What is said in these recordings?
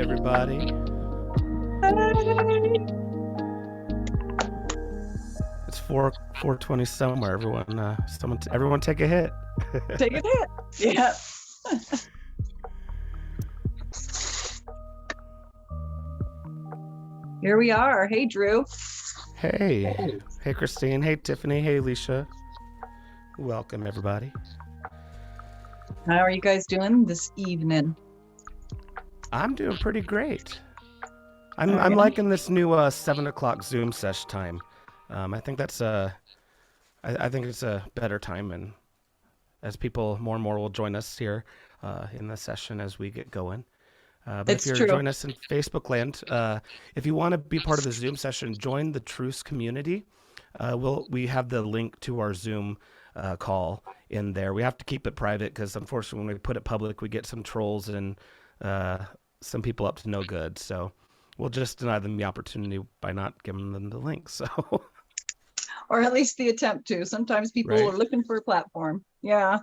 everybody. Hey. It's 4:20 somewhere. Everyone take a hit. Take a hit. Yeah. Here we are. Hey, Drew. Hey Christine. Hey Tiffany. Hey Alicia. Welcome everybody. How are you guys doing this evening? I'm doing pretty great. I'm liking this new 7:00 ZoomSesh time. I think that's I think it's a better time, and as people more and more will join us here in the session as we get going. But It's if you're true. joining us in Facebook land, if you want to be part of the Zoom session, join the TRUCE community. We have the link to our Zoom call in there. We have to keep it private because unfortunately when we put it public, we get some trolls and some people up to no good. So we'll just deny them the opportunity by not giving them the link. So, Or at least the attempt to. Sometimes people Right. are looking for a platform. Yeah.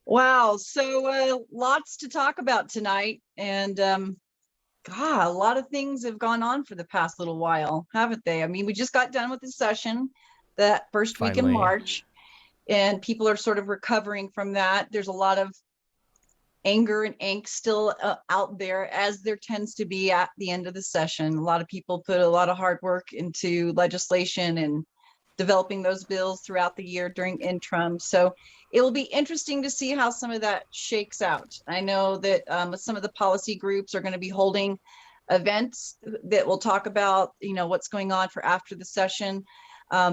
Wow. So lots to talk about tonight. And God, a lot of things have gone on for the past little while, haven't they? I mean, we just got done with the session that first week in Finally. March, and people are sort of recovering from that. There's a lot of anger and angst still out there, as there tends to be at the end of the session. A lot of people put a lot of hard work into legislation and developing those bills throughout the year during interim. So it will be interesting to see how some of that shakes out. I know that some of the policy groups are going to be holding events that will talk about, what's going on for after the session.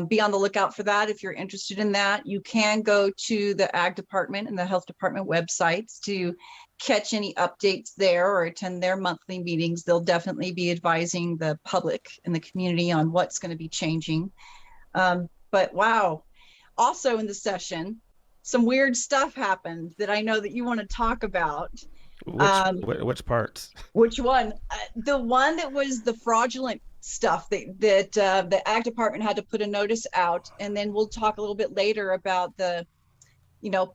Be on the lookout for that. If you're interested in that, you can go to the Ag Department and the Health Department websites to catch any updates there or attend their monthly meetings. They'll definitely be advising the public and the community on what's going to be changing. But wow, also in the session, some weird stuff happened that I know that you want to talk about. Which parts? Which one? The one that was the fraudulent stuff that the Ag Department had to put a notice out, and then we'll talk a little bit later about the,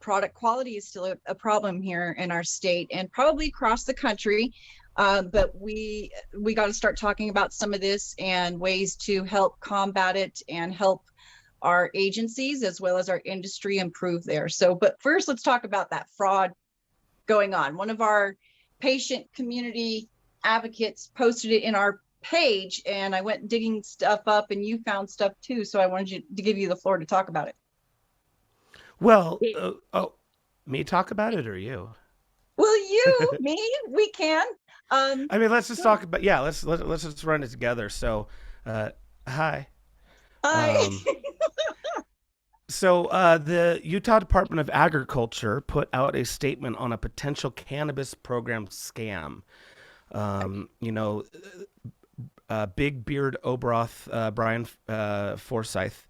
product quality is still a problem here in our state and probably across the country. But we got to start talking about some of this and ways to help combat it and help our agencies as well as our industry improve there. So, but first, let's talk about that fraud going on. One of our patient community advocates posted it in our page, and I went digging stuff up, and you found stuff too. So I wanted to give you the floor to talk about it. Well, me talk about it or you? Well, you, me, we can. I mean, let's just talk about. Yeah, let's just run it together. So, hi. So the Utah Department of Agriculture put out a statement on a potential cannabis program scam. Big Beard Obroth, Brian Forsyth,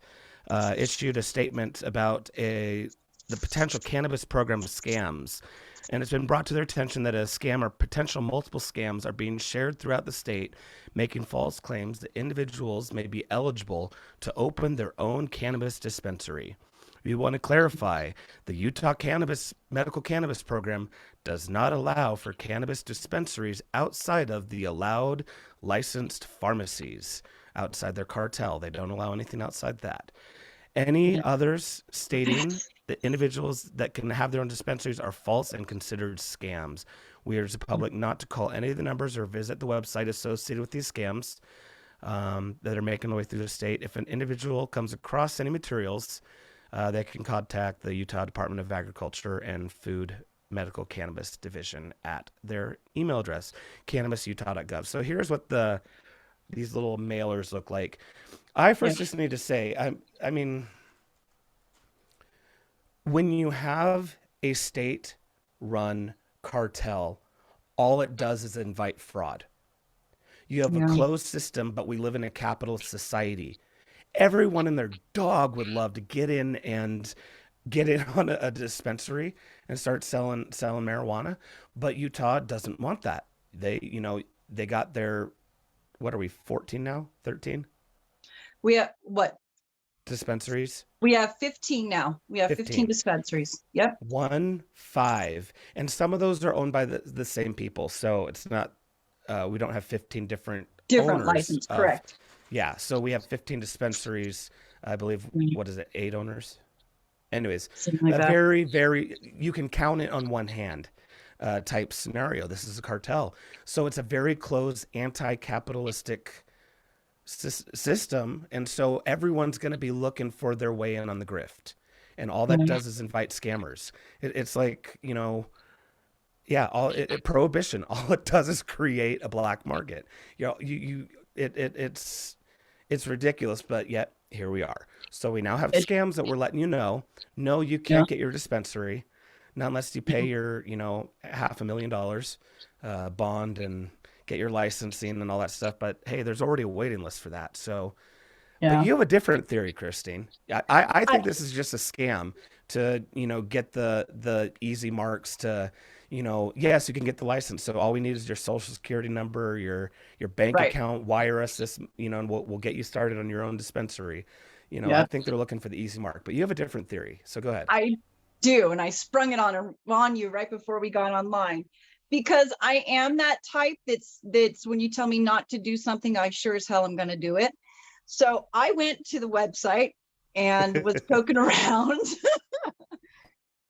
issued a statement about the potential cannabis program scams. And it's been brought to their attention that a scam or potential multiple scams are being shared throughout the state, making false claims that individuals may be eligible to open their own cannabis dispensary. We want to clarify, the Utah Medical Cannabis Program does not allow for cannabis dispensaries outside of the allowed licensed pharmacies, outside their cartel. They don't allow anything outside that. Any others stating that individuals that can have their own dispensaries are false and considered scams. We urge the public not to call any of the numbers or visit the website associated with these scams that are making their way through the state. If an individual comes across any materials, they can contact the Utah Department of Agriculture and Food Medical Cannabis Division at their email address, cannabisutah.gov. So here's what these little mailers look like. I first just need to say, I mean, when you have a state-run cartel, all it does is invite fraud. You have a closed system, but we live in a capitalist society. Everyone and their dog would love to get in on a dispensary and start selling marijuana, but Utah doesn't want that. They got their, what are we, 14 now? 13? We have what? Dispensaries? We have 15 now. We have 15 dispensaries. Yep. 15. And some of those are owned by the same people. So it's not we don't have 15 different Different owners license, of, correct. yeah. So we have 15 dispensaries. I believe, Right. what is it, 8 owners? Anyways, Something like a that. very, you can count it on one hand type scenario. This is a cartel. So it's a very closed, anti-capitalistic system. And so everyone's going to be looking for their way in on the grift. And all that Right. does is invite scammers. It's like, yeah, prohibition. All it does is create a black market. It's ridiculous, but yet here we are. So we now have It, scams that we're letting you know. No, you yeah. can't get your dispensary, not unless you pay your, $500,000 bond and get your licensing and all that stuff. But hey, there's already a waiting list for that. So, but Yeah. you have a different theory, Christine. I I, think this is just a scam to, get the easy marks to, yes, you can get the license. So all we need is your social security number, your bank right. account, wire us this, and we'll get you started on your own dispensary. I Yeah. think they're looking for the easy mark, but you have a different theory. So go ahead. I do. And I sprung it on you right before we got online because I am that type that's when you tell me not to do something, I sure as hell am going to do it. So I went to the website and was poking around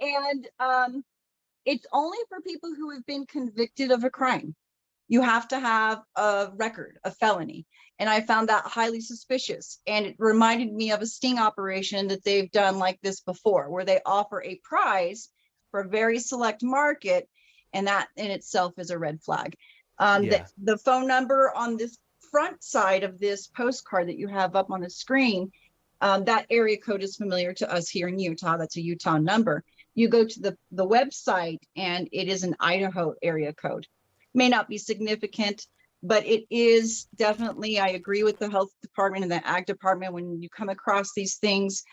and it's only for people who have been convicted of a crime. You have to have a record, a felony. And I found that highly suspicious. And it reminded me of a sting operation that they've done like this before, where they offer a prize for a very select market. And that in itself is a red flag. Yeah. The phone number on this front side of this postcard that you have up on the screen, that area code is familiar to us here in Utah. That's a Utah number. You go to the website and it is an Idaho area code. May not be significant, but it is definitely, I agree with the health department and the ag department. When you come across these things,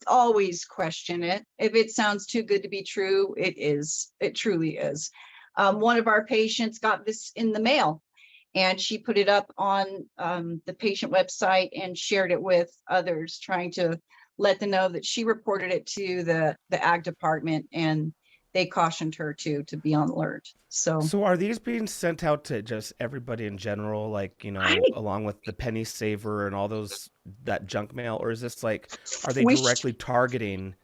always question it. If it sounds too good to be true, it is. It truly is. One of our patients got this in the mail and she put it up on the patient website and shared it with others, trying to let them know that she reported it to the ag department and they cautioned her to be on alert. So So are these being sent out to just everybody in general, like, I along with the penny saver and all that junk mail, or is this like, are they wish directly targeting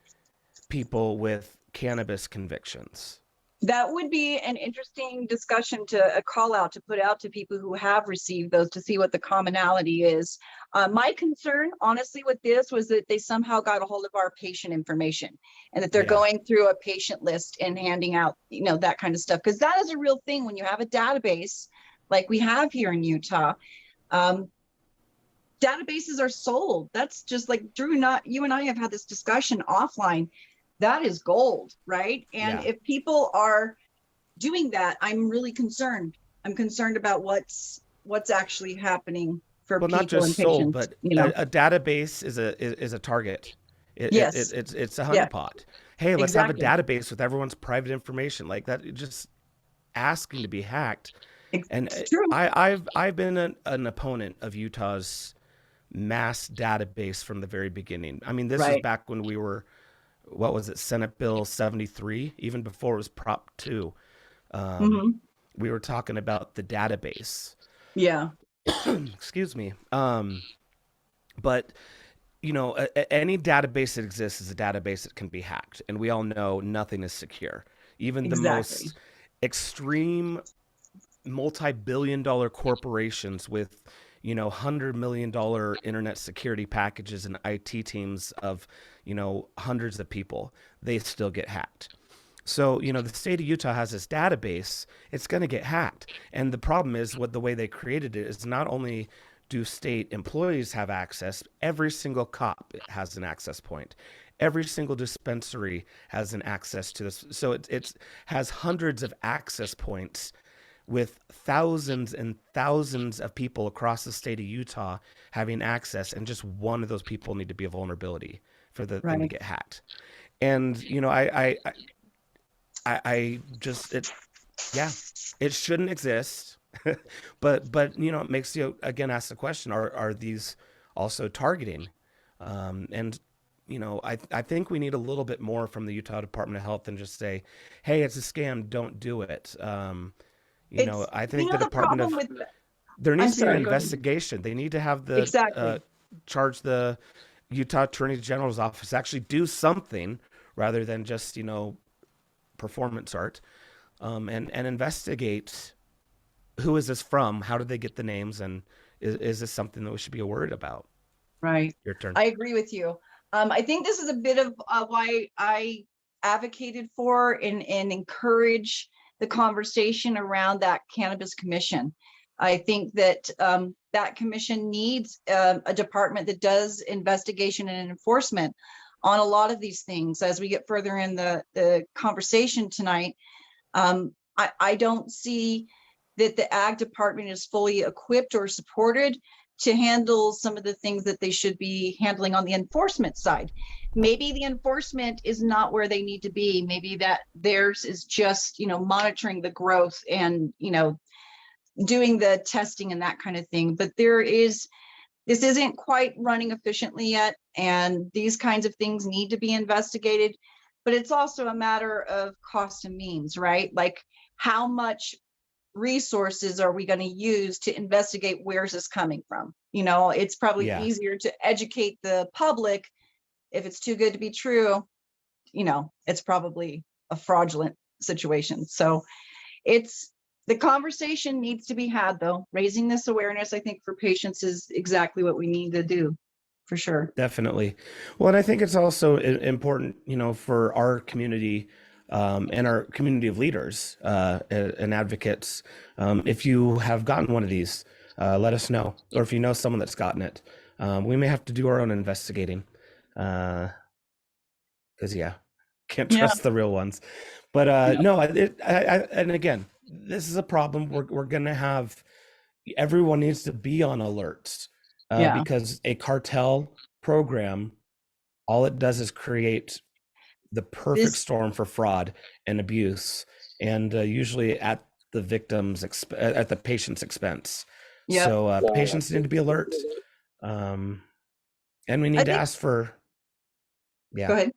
people with cannabis convictions? that would be an interesting discussion to a call out to put out to people who have received those to see what the commonality is. My concern, honestly, with this was that they somehow got a hold of our patient information and that they're Yeah. going through a patient list and handing out, that kind of stuff. Because that is a real thing when you have a database like we have here in Utah. Um, Databases are sold. That's just like Drew, not you and I have had this discussion offline. That is gold, right? And Yeah. if people are doing that, I'm really concerned. I'm concerned about what's actually happening for Well, not people and just sold, patients, but a database is a target. Yes. It's a Yeah, honeypot. Hey, let's have a exactly. database with everyone's private information like that. Just asking to be hacked. And It's true. I've been an opponent of Utah's mass database from the very beginning. I mean, this was Right. back when we were, what was it, Senate Bill 73, even before it was Prop 2. Um, Hmm. we were talking about the database. Yeah. Excuse me. But any database that exists is a database that can be hacked, and we all know nothing is secure. Even the Exactly. most extreme multi-billion-dollar corporations with $100 million internet security packages and IT teams of hundreds of people, they still get hacked. So the state of Utah has this database, it's going to get hacked. And the problem is, what the way they created it is, not only do state employees have access, every single cop has an access point, every single dispensary has an access to this. So it's has hundreds of access points with thousands and thousands of people across the state of Utah having access, and just one of those people need to be a vulnerability for the thing to Right. get hacked. And I just yeah, it shouldn't exist. But it makes you again ask the question: Are these also targeting? And I think we need a little bit more from the Utah Department of Health than just say, "Hey, it's a scam, don't do it." It's, I you think know, the the Department problem of with, there I'm needs to be an sorry, go ahead. investigation. They need to have the Exactly. charge the Utah Attorney General's office actually do something rather than just performance art, and investigate who is this from, how did they get the names, and is this something that we should be worried about? Right. Your turn. I agree with you. I think this is a bit of why I advocated for and encourage the conversation around that cannabis commission. I think that that commission needs a department that does investigation and enforcement on a lot of these things. As we get further in the conversation tonight, I don't see that the ag department is fully equipped or supported to handle some of the things that they should be handling on the enforcement side. Maybe the enforcement is not where they need to be. Maybe that theirs is just, monitoring the growth and, doing the testing and that kind of thing. But this isn't quite running efficiently yet. And these kinds of things need to be investigated. But it's also a matter of cost and means, right? Like, how much resources are we going to use to investigate where's this coming from? It's probably Yeah, easier to educate the public. If it's too good to be true, it's probably a fraudulent situation. So the conversation needs to be had, though. Raising this awareness, I think, for patients is exactly what we need to do, for sure. definitely. Well, and I think it's also important, for our community, and our community of leaders, and advocates. If you have gotten one of these, let us know. Or if you know someone that's gotten it, we may have to do our own investigating. Because, can't Yeah. trust the real ones. But no, and again, this is a problem. We're going to have, everyone needs to be on alert, Yeah. because a cartel program, all it does is create the perfect storm for fraud and abuse, and usually at the at the patient's expense. Yep. So patients need to be alert, and we need to ask for. Yeah. Go ahead.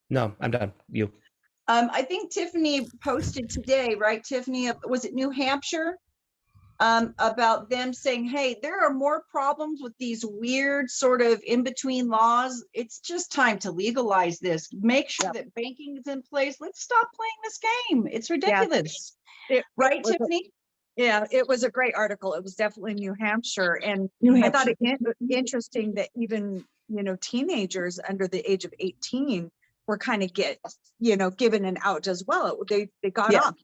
No, I'm done. You. I think Tiffany posted today, right? Tiffany, was it New Hampshire? About them saying, hey, there are more problems with these weird sort of in-between laws. It's just time to legalize this. Make sure that banking is in place. Let's stop playing this game. It's ridiculous. Right, Tiffany? It was a great article. It was definitely New Hampshire. And I thought it interesting that even, teenagers under the age of 18 were kind of given an out as well. They got off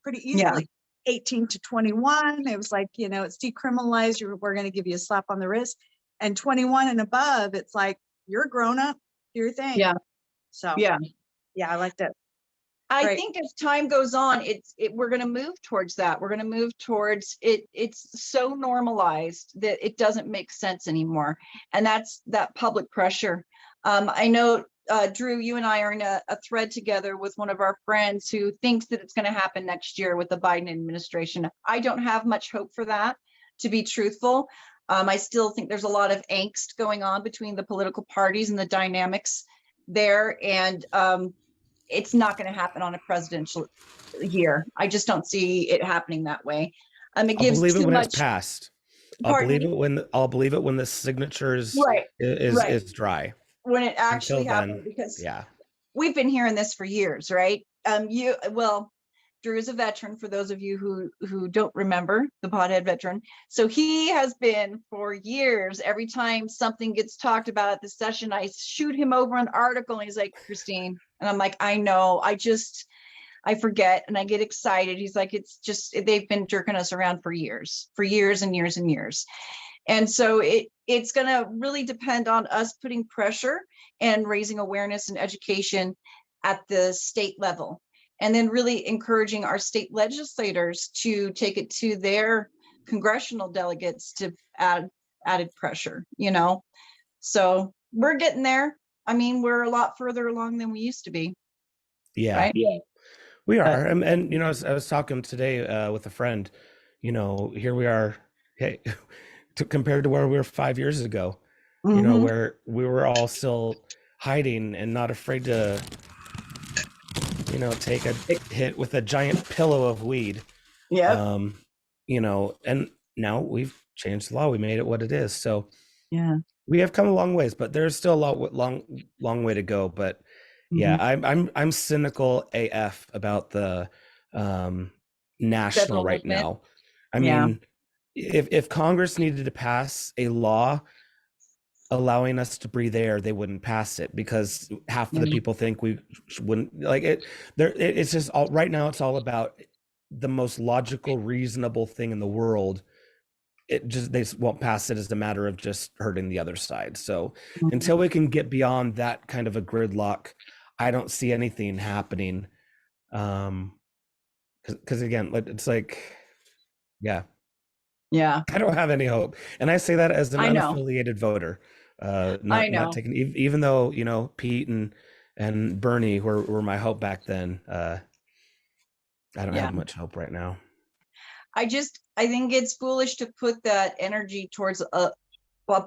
pretty easily. 18 to 21, it was like, it's decriminalized. We're going to give you a slap on the wrist. And 21 and above, it's like, you're grown up, do your thing. Yeah. So I liked it. I think as time goes on, we're going to move towards that. We're going to move towards it. It's so normalized that it doesn't make sense anymore. And that's that public pressure. I know, Drew, you and I are in a thread together with one of our friends who thinks that it's going to happen next year with the Biden administration. I don't have much hope for that, to be truthful. I still think there's a lot of angst going on between the political parties and the dynamics there. And it's not going to happen on a presidential year. I just don't see it happening that way. It gives I'll believe it when much, it's passed. I'll believe it when the signature is dry. When it actually Until then, happened, because we've been hearing this for years, right? Drew is a veteran, for those of you who don't remember, the Pothead Veteran. So he has been for years, every time something gets talked about at the session, I shoot him over an article and he's like, Christine, and I'm like, I know, I forget, and I get excited. He's like, it's just, they've been jerking us around for years and years and years. And so it's going to really depend on us putting pressure and raising awareness and education at the state level, and then really encouraging our state legislators to take it to their congressional delegates to add added pressure, So we're getting there. I mean, we're a lot further along than we used to be. Yeah. Right? We are. And I was talking today with a friend, here we are, hey, compared to where we were 5 years ago, where we were all still hiding and not afraid to, take a hit with a giant pillow of weed. Yep. You know, and now we've changed the law. We made it what it is. So Yeah. we have come a long ways, but there's still a long way to go. But yeah, I'm cynical AF about the national Federal right movement. now. I Yeah. mean, if Congress needed to pass a law allowing us to breathe air, they wouldn't pass it because half of the people think we wouldn't like it. It's just all right now. It's all about the most logical, reasonable thing in the world. It just they won't pass it as a matter of just hurting the other side. So until we can get beyond that kind of a gridlock, I don't see anything happening. Because again, it's like, yeah, Yeah. I don't have any hope, and I say that as an I know. unaffiliated voter. I Not know. taking even though you know Pete and Bernie were my hope back then. I don't Yeah. have much hope right now. I think it's foolish to put that energy towards a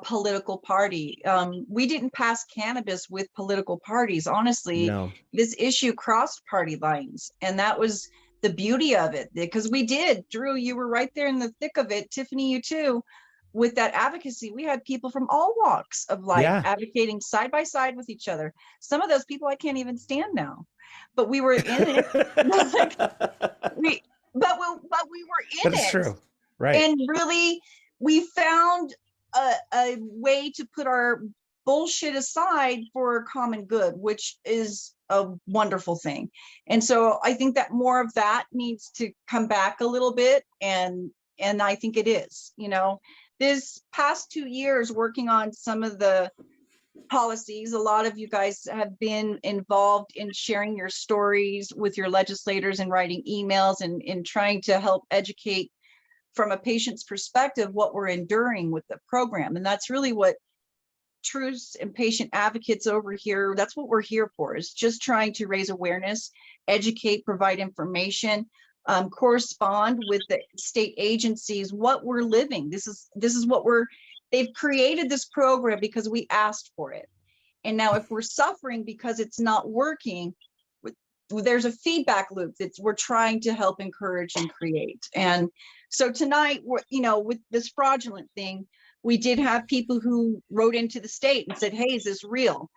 political party. We didn't pass cannabis with political parties. Honestly, No. this issue crossed party lines, and that was the beauty of it, because we did. Drew, you were right there in the thick of it. Tiffany, you too. With that advocacy, we had people from all walks of life Yeah. advocating side by side with each other. Some of those people I can't even stand now, but we were in it. but we were in But it's it. true, right? And really, we found a way to put our bullshit aside for a common good, which is a wonderful thing. And so I think that more of that needs to come back a little bit, and I think it is. You know, this past 2 years working on some of the policies, a lot of you guys have been involved in sharing your stories with your legislators and writing emails and in trying to help educate from a patient's perspective what we're enduring with the program. And that's really what TRUCE and patient advocates over here, that's what we're here for, is just trying to raise awareness, educate, provide information, correspond with the state agencies what we're living. This is what they've created this program because we asked for it. And now if we're suffering because it's not working, there's a feedback loop that we're trying to help encourage and create. And so tonight, you know, with this fraudulent thing, we did have people who wrote into the state and said, hey, is this real?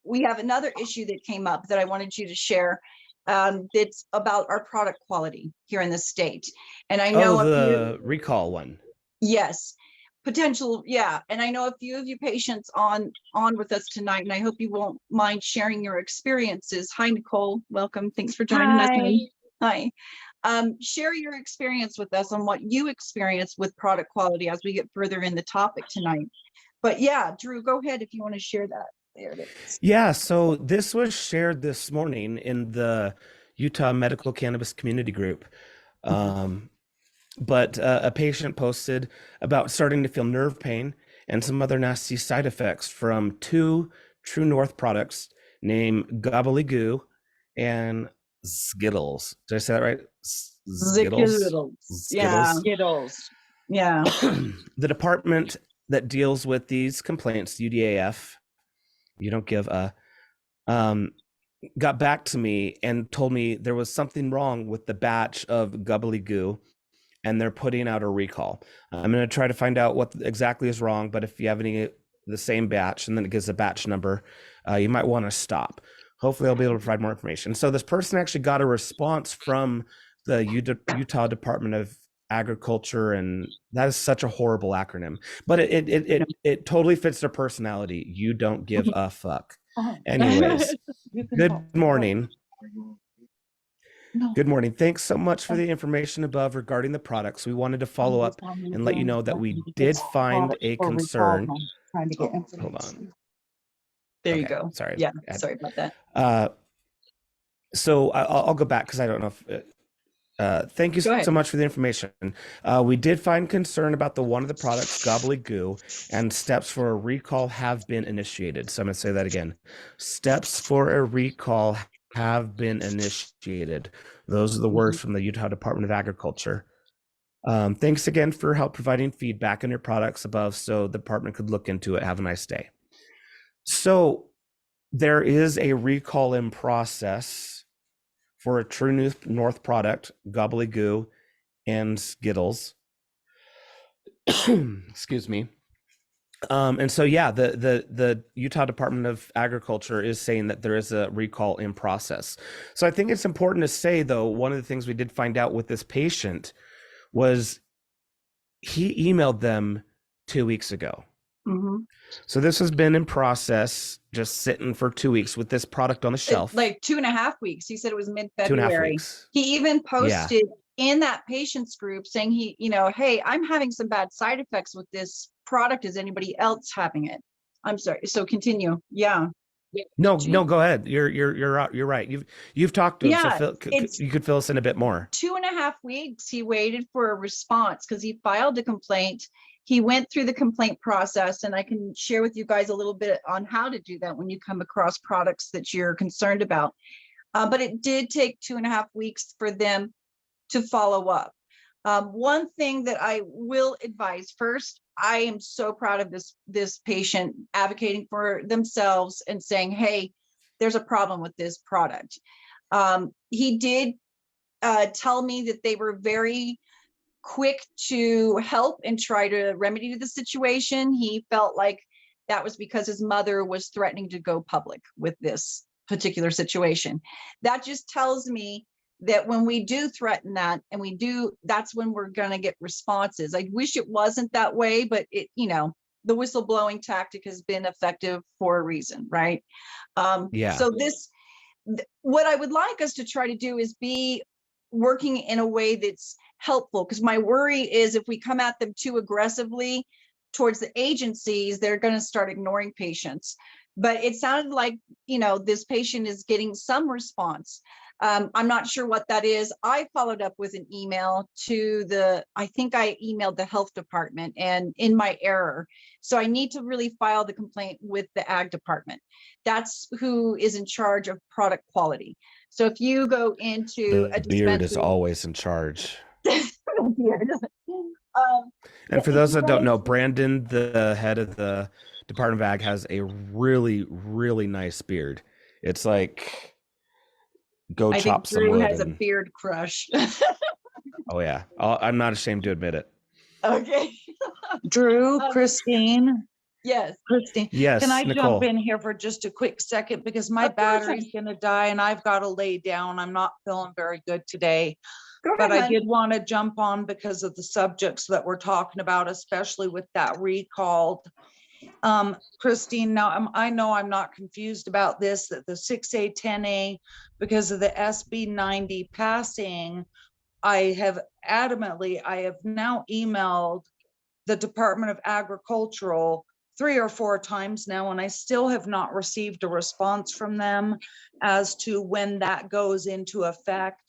We have another issue that came up that I wanted you to share. That's about our product quality here in the state. And I know the recall one. Yes, potential. Yeah. And I know a few of you patients on with us tonight, and I hope you won't mind sharing your experiences. Hi, Nicole. Welcome. Thanks for joining us. Hi. Share your experience with us on what you experienced with product quality as we get further in the topic tonight. But yeah, Drew, go ahead if you want to share that. There it is. Yeah, so this was shared this morning in the Utah Medical Cannabis community group. But a patient posted about starting to feel nerve pain and some other nasty side effects from 2 True North products named Gobbledygoo and Skittles. Did I say that right? Skittles. Yeah. Skittles. Yeah. The department that deals with these complaints, UDAF, you don't give a, got back to me and told me there was something wrong with the batch of Gobbledygoo, and they're putting out a recall. I'm going to try to find out what exactly is wrong, but if you have any the same batch and then it gives a batch number, you might want to stop. Hopefully I'll be able to provide more information. So this person actually got a response from the Utah Department of Agriculture, and that is such a horrible acronym, but it totally fits their personality. You don't give a fuck. Anyways, good morning. Good morning. Thanks so much for the information above regarding the products. We wanted to follow up and let you know that we did find a concern. Hold on. There you go. Sorry. Yeah. Sorry about that. So I'll go back because I don't know if. Thank you so much for the information. We did find concern about one of the products, Gobbledygoo, and steps for a recall have been initiated. So I'm going to say that again. Steps for a recall have been initiated. Those are the words from the Utah Department of Agriculture. Thanks again for help providing feedback on your products above so the department could look into it. Have a nice day. So there is a recall in process for a True North product, gobbledygoo and Skittles. Excuse me. And so, yeah, the Utah Department of Agriculture is saying that there is a recall in process. So I think it's important to say, though, one of the things we did find out with this patient was he emailed them 2 weeks ago. So this has been in process, just sitting for 2 weeks with this product on the shelf. Like 2.5 weeks. He said it was 2.5 mid-February. weeks. He even posted in that patient's group saying hey, I'm having some bad side effects with this product. Is anybody else having it? I'm sorry. So continue. Yeah. No, go ahead. You're right. You've talked to him. Yeah, So you could fill us in a bit more. 2.5 weeks he waited for a response because he filed a complaint. He went through the complaint process, and I can share with you guys a little bit on how to do that when you come across products that you're concerned about. But it did take 2.5 weeks for them to follow up. One thing that I will advise first, I am so proud of this patient advocating for themselves and saying, hey, there's a problem with this product. He did tell me that they were very quick to help and try to remedy the situation. He felt like that was because his mother was threatening to go public with this particular situation. That just tells me that when we do threaten that, and that's when we're going to get responses. I wish it wasn't that way, but the whistleblowing tactic has been effective for a reason, right? So what I would like us to try to do is be working in a way that's helpful, because my worry is if we come at them too aggressively towards the agencies, they're going to start ignoring patients. But it sounded like, this patient is getting some response. I'm not sure what that is. I followed up with an email I think I emailed the health department and in my error. So I need to really file the complaint with the ag department. That's who is in charge of product quality. So if you go into the beard is always in charge. Beard. And for those that don't know, Brandon, the head of the Department of Ag, has a really, really nice beard. It's like, go chop some wood. Drew has a beard crush. Oh yeah, I'm not ashamed to admit it. Okay. Drew, Christine. Yes. Christine. Yes. Can I Nicole. jump in here for just a quick second, because my battery's going to die and I've got to lay down. I'm not feeling very good today. But I did want to jump on because of the subjects that we're talking about, especially with that recalled. Christine, now I know I'm not confused about this, that the 6A, 10A, because of the SB 90 passing, I have now emailed the Department of Agricultural 3 or 4 times now, and I still have not received a response from them as to when that goes into effect,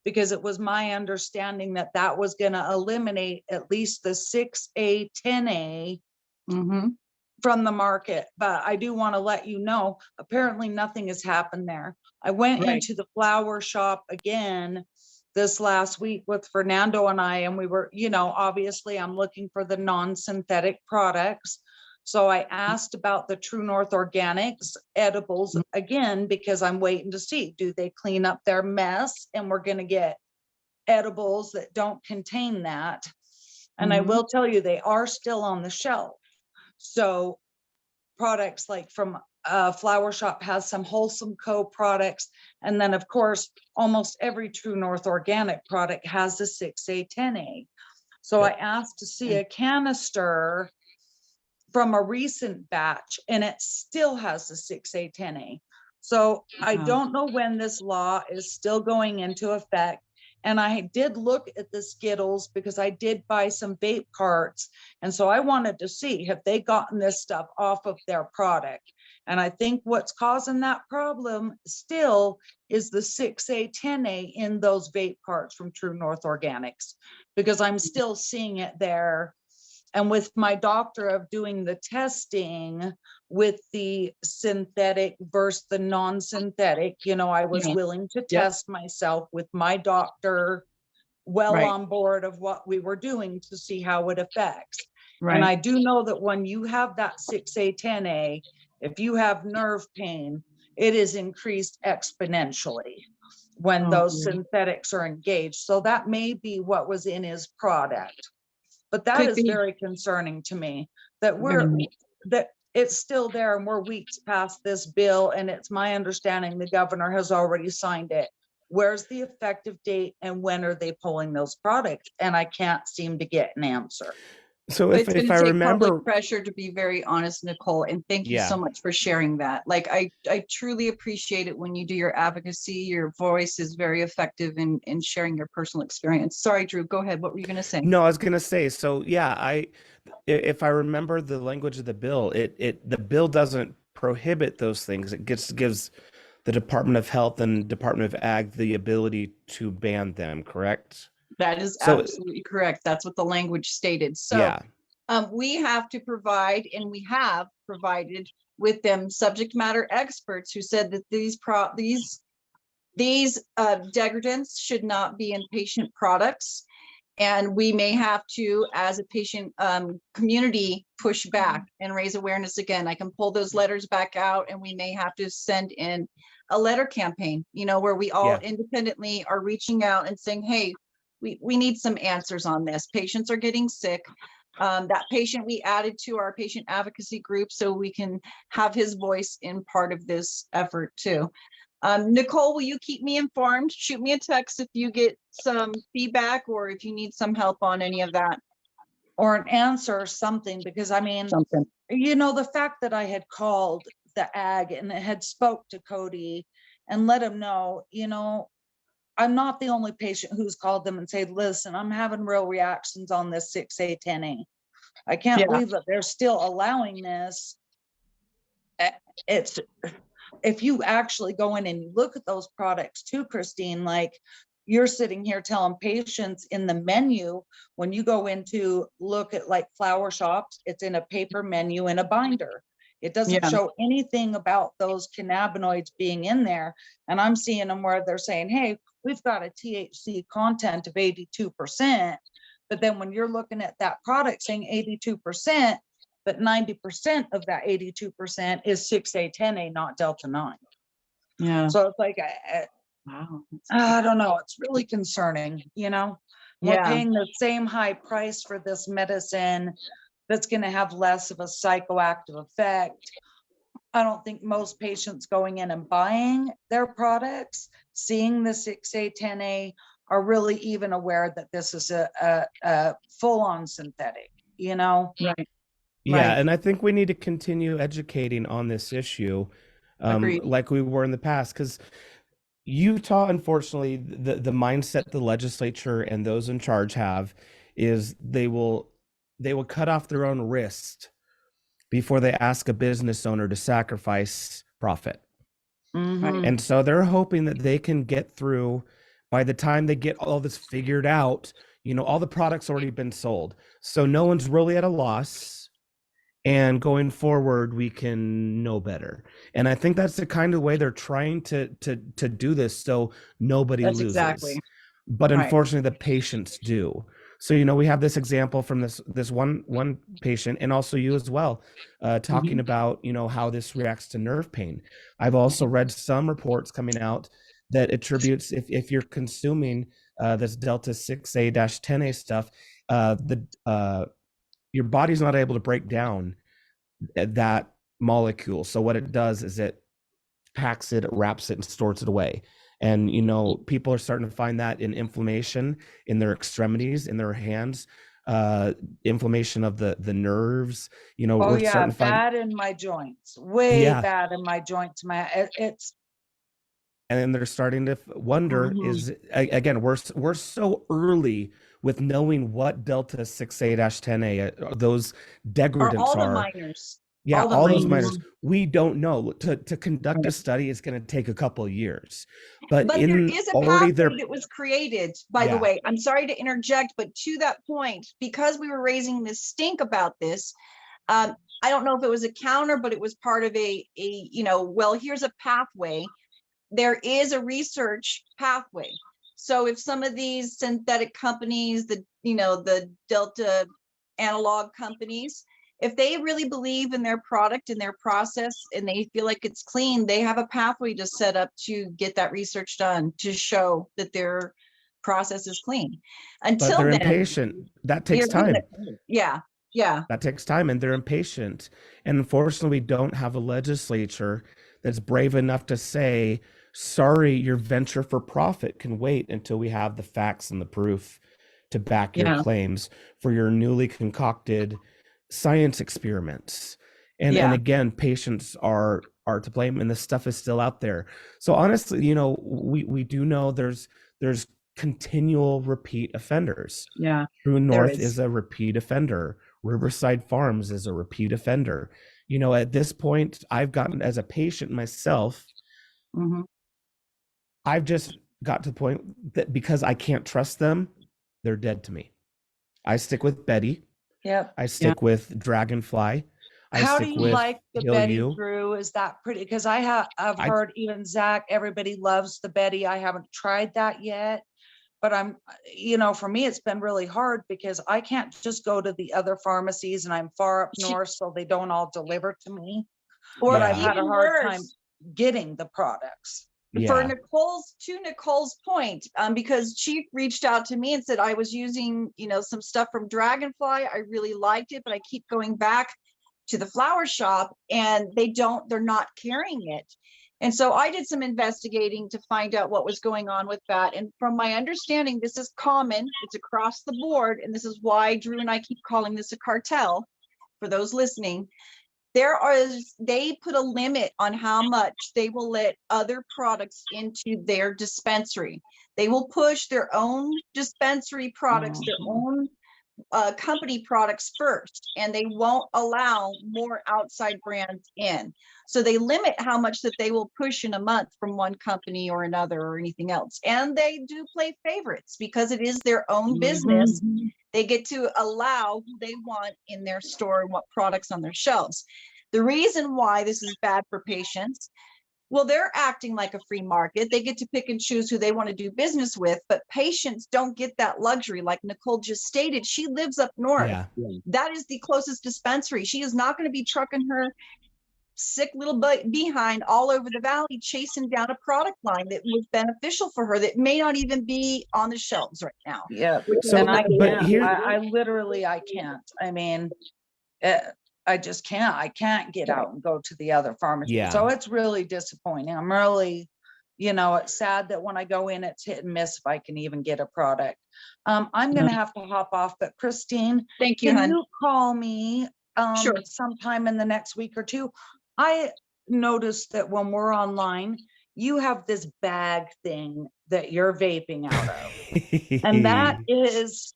because it was my understanding that that was going to eliminate at least the 6A, 10A from the market. But I do want to let you know, apparently nothing has happened there. I went into the flower shop again this last week with Fernando and I, and we were, obviously I'm looking for the non-synthetic products. So I asked about the True North Organics edibles again, because I'm waiting to see, do they clean up their mess? And we're going to get edibles that don't contain that. And I will tell you, they are still on the shelf. So products like from Flower Shop has some Wholesome Co products. And then of course, almost every True North Organic product has the 6A, 10A. So I asked to see a canister from a recent batch, and it still has the 6A, 10A. So I don't know when this law is still going into effect. And I did look at the Skittles because I did buy some vape carts. And so I wanted to see, have they gotten this stuff off of their product? And I think what's causing that problem still is the 6A, 10A in those vape carts from True North Organics, because I'm still seeing it there. And with my doctor of doing the testing with the synthetic versus the non-synthetic, I was willing to test myself with my doctor on board of what we were doing to see how it affects. And I do know that when you have that 6A, 10A, if you have nerve pain, it is increased exponentially. when Oh, those yeah. synthetics are engaged. So that may be what was in his product. But that Could is be. very concerning to me that Very. that it's still there and we're weeks past this bill. And it's my understanding the governor has already signed it. Where's the effective date and when are they pulling those products? And I can't seem to get an answer. So It's if going I to take remember, public pressure, to be very honest, Nicole, and thank you so yeah. much for sharing that. Like, I truly appreciate it when you do your advocacy. Your voice is very effective in sharing your personal experience. Sorry, Drew, go ahead. What were you going to say? No, I was gonna say, so yeah, if I remember the language of the bill, the bill doesn't prohibit those things. It gives the Department of Health and Department of Ag the ability to ban them, correct? That is So absolutely correct. That's what the language stated. So yeah, we have to provide, and we have provided with them subject matter experts who said that these degradants should not be in patient products. And we may have to, as a patient community, push back and raise awareness again. I can pull those letters back out, and we may have to send in a letter campaign, where we all yeah, independently are reaching out and saying, hey, we need some answers on this. Patients are getting sick. That patient we added to our patient advocacy group so we can have his voice in part of this effort too. Nicole, will you keep me informed? Shoot me a text if you get some feedback or if you need some help on any of that. Or an answer or something, because I mean, Something. the fact that I had called the ag and had spoke to Cody and let him know, I'm not the only patient who's called them and said, listen, I'm having real reactions on this 6A, 10A. I can't Yeah. believe that they're still allowing this. It's, if you actually go in and you look at those products too, Christine, like you're sitting here telling patients in the menu, when you go into look at like flower shops, it's in a paper menu in a binder. It doesn't Yeah. show anything about those cannabinoids being in there. And I'm seeing them where they're saying, hey, we've got a THC content of 82%. But then when you're looking at that product saying 82%, but 90% of that 82% is 6A, 10A, not Delta 9. Yeah. So it's like, Wow. I don't know. It's really concerning, We're Yeah. paying the same high price for this medicine that's going to have less of a psychoactive effect. I don't think most patients going in and buying their products, seeing the 6A, 10A, are really even aware that this is a full-on synthetic, Right. yeah, Right. and I think we need to continue educating on this issue, Agreed. like we were in the past, because Utah, unfortunately, the mindset the legislature and those in charge have is they will cut off their own wrist before they ask a business owner to sacrifice profit. Mhm. And so they're hoping that they can get through by the time they get all this figured out, all the products already been sold. So no one's really at a loss. And going forward, we can know better. And I think that's the kind of way they're trying to do this so nobody That's loses. exactly But right. unfortunately, the patients do. So we have this example from this one patient, and also you as well, talking about how this reacts to nerve pain. I've also read some reports coming out that attributes if you're consuming this Delta 6A-10A stuff, your body's not able to break down that molecule. So what it does is it packs it, wraps it, and stores it away. And people are starting to find that in inflammation in their extremities, in their hands, inflammation of the nerves. Oh We're yeah, starting to find bad in my joints, way yeah, bad in my joints. It's and then they're starting to wonder is again we're so early with knowing what Delta 6A-10A those degradants All the are. minors. Yeah, All the all those minors. minors. We don't know. To conduct a study is going to take a couple of years. But But there in is a already pathway there, that was created, by the yeah, way. I'm sorry to interject, but to that point, because we were raising this stink about this, I don't know if it was a counter, but it was part of well, here's a pathway. There is a research pathway. So if some of these synthetic companies, the Delta analog companies, if they really believe in their product and their process and they feel like it's clean, they have a pathway to set up to get that research done to show that their process is clean. But Until they're then, impatient. That takes you're gonna- time. yeah, yeah, That takes time, and they're impatient. And unfortunately, we don't have a legislature that's brave enough to say, sorry, your venture for profit can wait until we have the facts and the proof to back your Yeah. claims for your newly concocted science experiments. And Yeah. again, patients are to blame, and this stuff is still out there. So honestly, you know, we do know there's continual repeat offenders. yeah. True North is. is a repeat offender. Riverside Farms is a repeat offender. You know, at this point, I've gotten, as a patient myself, Mhm. I've just got to the point that because I can't trust them, they're dead to me. I stick with Betty. Yep. I stick with Dragonfly. I How do stick you with like the Heal Betty, You. Drew? Is that pretty? Because I've I- heard even Zach, everybody loves the Betty. I haven't tried that yet, but I'm, you know, for me, it's been really hard because I can't just go to the other pharmacies and I'm far up north, so they don't all deliver to me. Or But I've had a even hard worse, time getting the products. for Yeah. Nicole's point, because she reached out to me and said, I was using, you know, some stuff from Dragonfly. I really liked it, but I keep going back to the flower shop and they're not carrying it. And so I did some investigating to find out what was going on with that. And from my understanding, this is common, it's across the board. And this is why Drew and I keep calling this a cartel for those listening. They put a limit on how much they will let other products into their dispensary. They will push their own dispensary products, their own company products first, and they won't allow more outside brands in. So they limit how much that they will push in a month from one company or another or anything else. And they do play favorites because it is their own business. They get to allow who they want in their store and what products on their shelves. The reason why this is bad for patients, well, they're acting like a free market. They get to pick and choose who they want to do business with, but patients don't get that luxury. Like Nicole just stated, she lives up north. Yeah. That is the closest dispensary. She is not going to be trucking her sick little behind all over the valley chasing down a product line that was beneficial for her that may not even be on the shelves right now. Yeah. So, And but here, I literally, I can't. I mean, I just can't. I can't get out and go to the other pharmacy. Yeah. So it's really disappointing. I'm really, you know, it's sad that when I go in, it's hit and miss if I can even get a product. I'm going to have to hop off, but Christine, Thank you, can hon. you call me Sure. sometime in the next week or two? I noticed that when we're online, you have this bag thing that you're vaping out of. And that is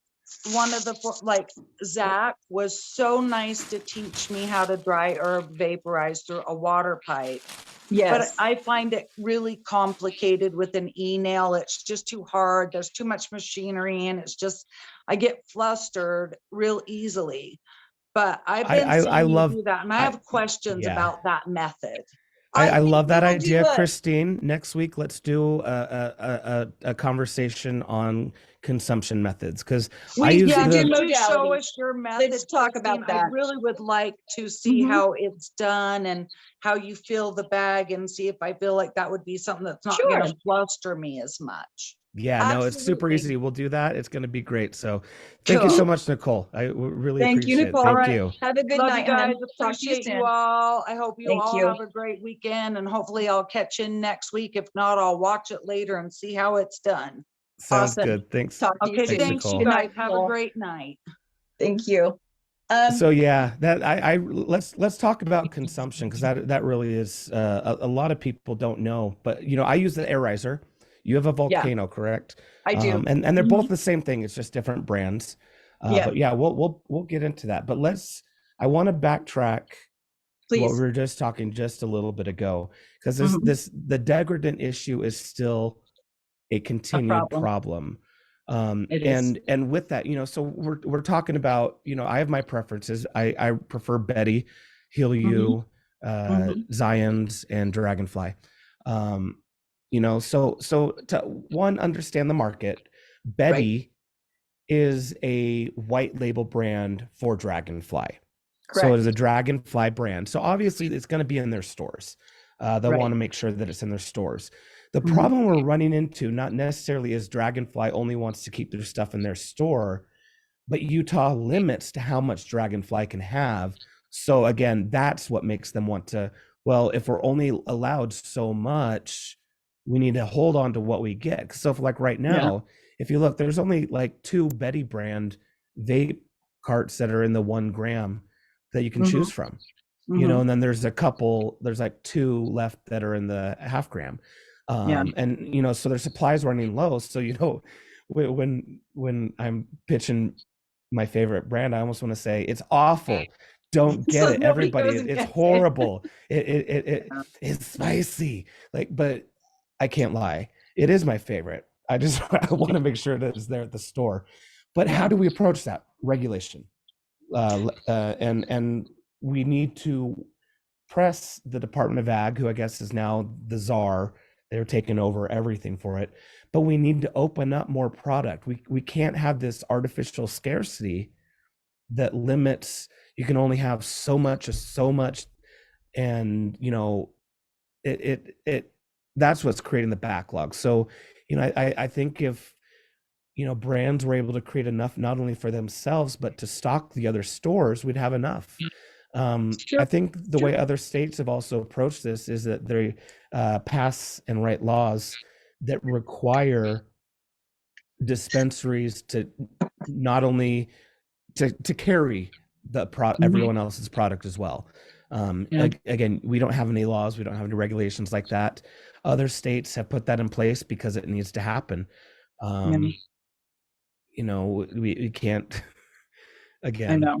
one of the, like, Zach was so nice to teach me how to dry herb vaporize through a water pipe. Yes. But I find it really complicated with an e-nail. It's just too hard. There's too much machinery and it's just, I get flustered real easily. But I've been seeing I you love do that, and I have questions yeah. about that method. I think love that we will do idea, what? Christine. Next week, let's do a conversation on consumption methods, because I use yeah, Could do you modalities. show us your method? Let's talk about Christine? I that. really would like to see Mhm. how it's done and how you fill the bag and see if I feel like that would be something that's not going to Sure. fluster me as much. yeah, no, it's super Absolutely. easy. We'll do that. It's going to be great. So thank you Cool. so much, Nicole. I really Thank you, appreciate it. Nicole. Thank All right. you. Have a good Love night, you guys. hon. Talk to you Appreciate soon. you all. I hope you Thank all you. have a great weekend, and hopefully I'll catch in next week. If not, I'll watch it later and see how it's done. Sounds Awesome. good. Thanks. Talk to you Okay, soon. thanks Nicole. you Good guys. night, Have a Nicole. great night. Thank you. So yeah, that let's talk about consumption, because that really is a lot of people don't know. But you know, I use the air riser. You have a Volcano, correct? I do. And they're both the same thing. It's just different brands. Yeah. But yeah, we'll get into that. But I want to backtrack to what Please. we were just talking just a little bit ago, because Mhm. the degradant issue is still a continued problem. It is. And with that, you know, so we're talking about, you know, I have my preferences. I prefer Betty, Heal You, Zion's, and Dragonfly. You know, so to one, understand the market. Betty is a white label brand for Dragonfly. So it is a Dragonfly brand. So obviously it's going to be in their stores. They'll Right. want to make sure that it's in their stores. The problem we're running into, not necessarily is Dragonfly only wants to keep their stuff in their store, but Utah limits to how much Dragonfly can have. So again, that's what makes them want to, well, if we're only allowed so much, we need to hold on to what we get. So if, like right now, if you look, there's only like 2 Betty brand vape carts that are in the 1 gram that you can choose from, you know, and then there's like 2 left that are in the half gram. And, you know, so their supply's running low. So, you know, when I'm pitching my favorite brand, I almost want to say it's awful. Don't get So it, nobody everybody. goes and It's gets it. horrible. It's spicy. Like, but I can't lie. It is my favorite. I want to make sure that it's there at the store. But how do we approach that? Regulation. And we need to press the Department of Ag, who I guess is now the czar. They're taking over everything for it. But we need to open up more product. We can't have this artificial scarcity that limits, you can only have so much, and you know, it that's what's creating the backlog. So, you know, I think if, you know, brands were able to create enough, not only for themselves, but to stock the other stores, we'd have enough. I think the way other states have also approached this is that they pass and write laws that require dispensaries to not only to carry the everyone else's product as well. Again, we don't have any laws, we don't have any regulations like that. Other states have put that in place because it needs to happen. You know, we can't. Again, I know.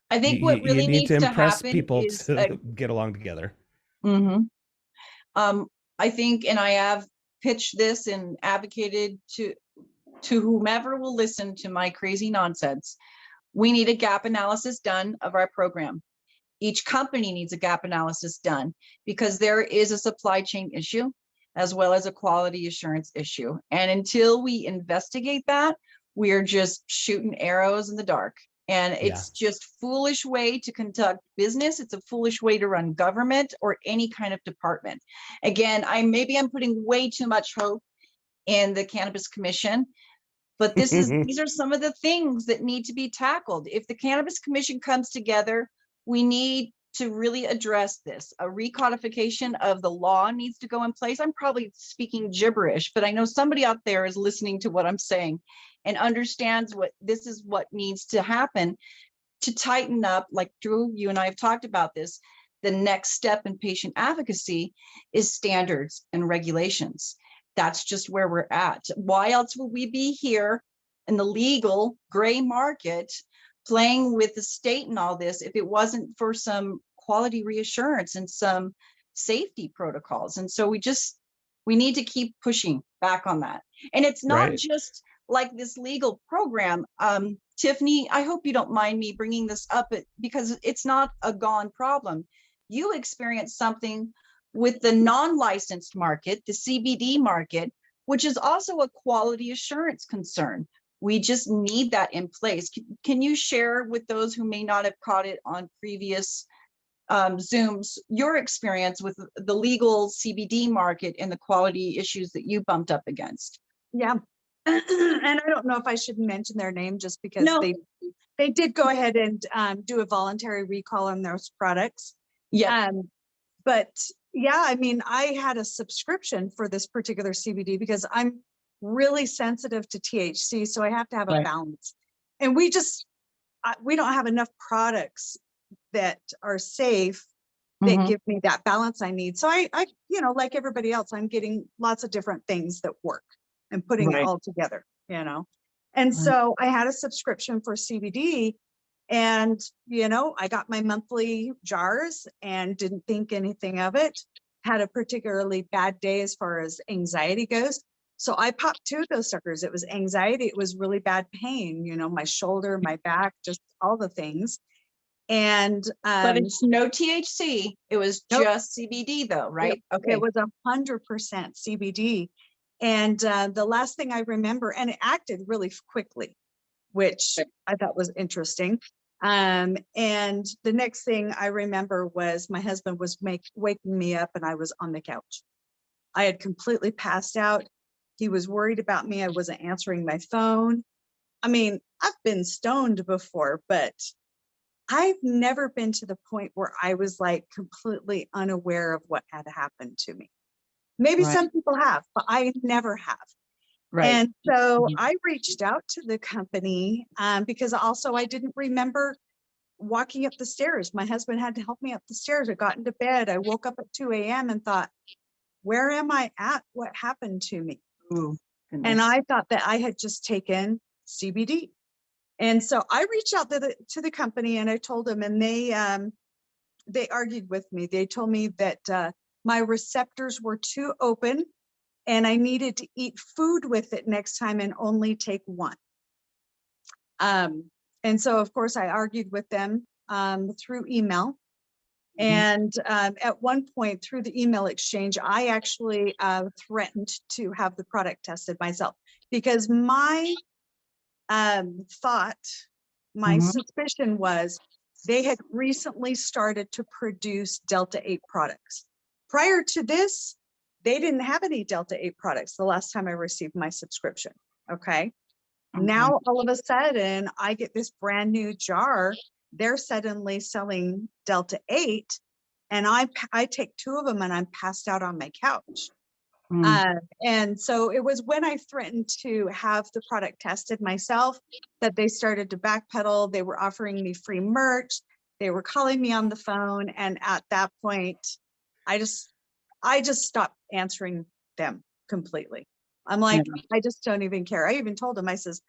I think what you really need to needs to impress happen people is to get along together. I think, and I have pitched this and advocated to whomever will listen to my crazy nonsense. We need a gap analysis done of our program. Each company needs a gap analysis done because there is a supply chain issue as well as a quality assurance issue. And until we investigate that, we are just shooting arrows in the dark. And it's just foolish way to conduct business. It's a foolish way to run government or any kind of department. Again, maybe I'm putting way too much hope in the Cannabis Commission, but these are some of the things that need to be tackled. If the Cannabis Commission comes together, we need to really address this. A recodification of the law needs to go in place. I'm probably speaking gibberish, but I know somebody out there is listening to what I'm saying and understands this is what needs to happen to tighten up. Like Drew, you and I have talked about this. The next step in patient advocacy is standards and regulations. That's just where we're at. Why else would we be here in the legal gray market playing with the state and all this if it wasn't for some quality reassurance and some safety protocols? And so we need to keep pushing back on that. And it's not just like this legal program. Tiffany, I hope you don't mind me bringing this up because it's not a gone problem. You experienced something with the non-licensed market, the CBD market, which is also a quality assurance concern. We just need that in place. Can you share with those who may not have caught it on previous Zooms, your experience with the legal CBD market and the quality issues that you bumped up against? Yeah. And I don't know if I should mention their name just because they did go ahead and do a voluntary recall on those products. But yeah, I mean, I had a subscription for this particular CBD because I'm really sensitive to THC, so I have to have a balance. And we don't have enough products that are safe that give me that balance I need. So I, you know, like everybody else, I'm getting lots of different things that work and putting it all together, you know. And so I had a subscription for CBD. And, you know, I got my monthly jars and didn't think anything of it. Had a particularly bad day as far as anxiety goes. So I popped 2 of those suckers. It was anxiety. It was really bad pain, you know, my shoulder, my back, just all the things. And but it's no THC. It was just CBD though, right? Okay. It was 100% CBD. And the last thing I remember, and it acted really quickly, which I thought was interesting. And the next thing I remember was my husband was waking me up and I was on the couch. I had completely passed out. He was worried about me. I wasn't answering my phone. I mean, I've been stoned before, but I've never been to the point where I was like completely unaware of what had happened to me. Maybe Right. some people have, but I never have. Right. And so Mhm. I reached out to the company because also I didn't remember walking up the stairs. My husband had to help me up the stairs. I got into bed. I woke up at 2 a.m. and thought, where am I at? What happened to me? Ooh, And goodness. I thought that I had just taken CBD. And so I reached out to the company and I told them, and they argued with me. They told me that my receptors were too open and I needed to eat food with it next time and only take one. And so, of course, I argued with them through email. And at one point through the email exchange, I actually threatened to have the product tested myself because my my suspicion was they had recently started to produce Delta 8 products. Prior to this, they didn't have any Delta 8 products the last time I received my subscription. Okay. Now, all of a sudden, I get this brand new jar. They're suddenly selling Delta 8, and I take 2 of them and I'm passed out on my couch. And so it was when I threatened to have the product tested myself that they started to backpedal. They were offering me free merch. They were calling me on the phone. And at that point, I just stopped answering them completely. I'm like, I just don't even care. I even told them, I says,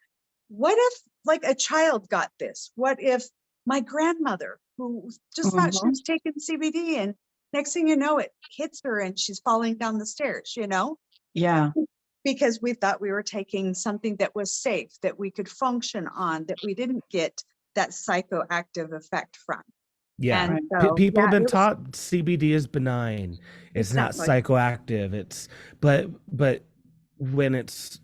what if like a child got this? What if my grandmother who just thought she was taking CBD and next thing you know, it hits her and she's falling down the stairs, you know? Yeah. Because we thought we were taking something that was safe, that we could function on, that we didn't get that psychoactive effect from. Yeah. And so, People have been it was taught CBD is benign. It's not exactly. psychoactive. But when it's,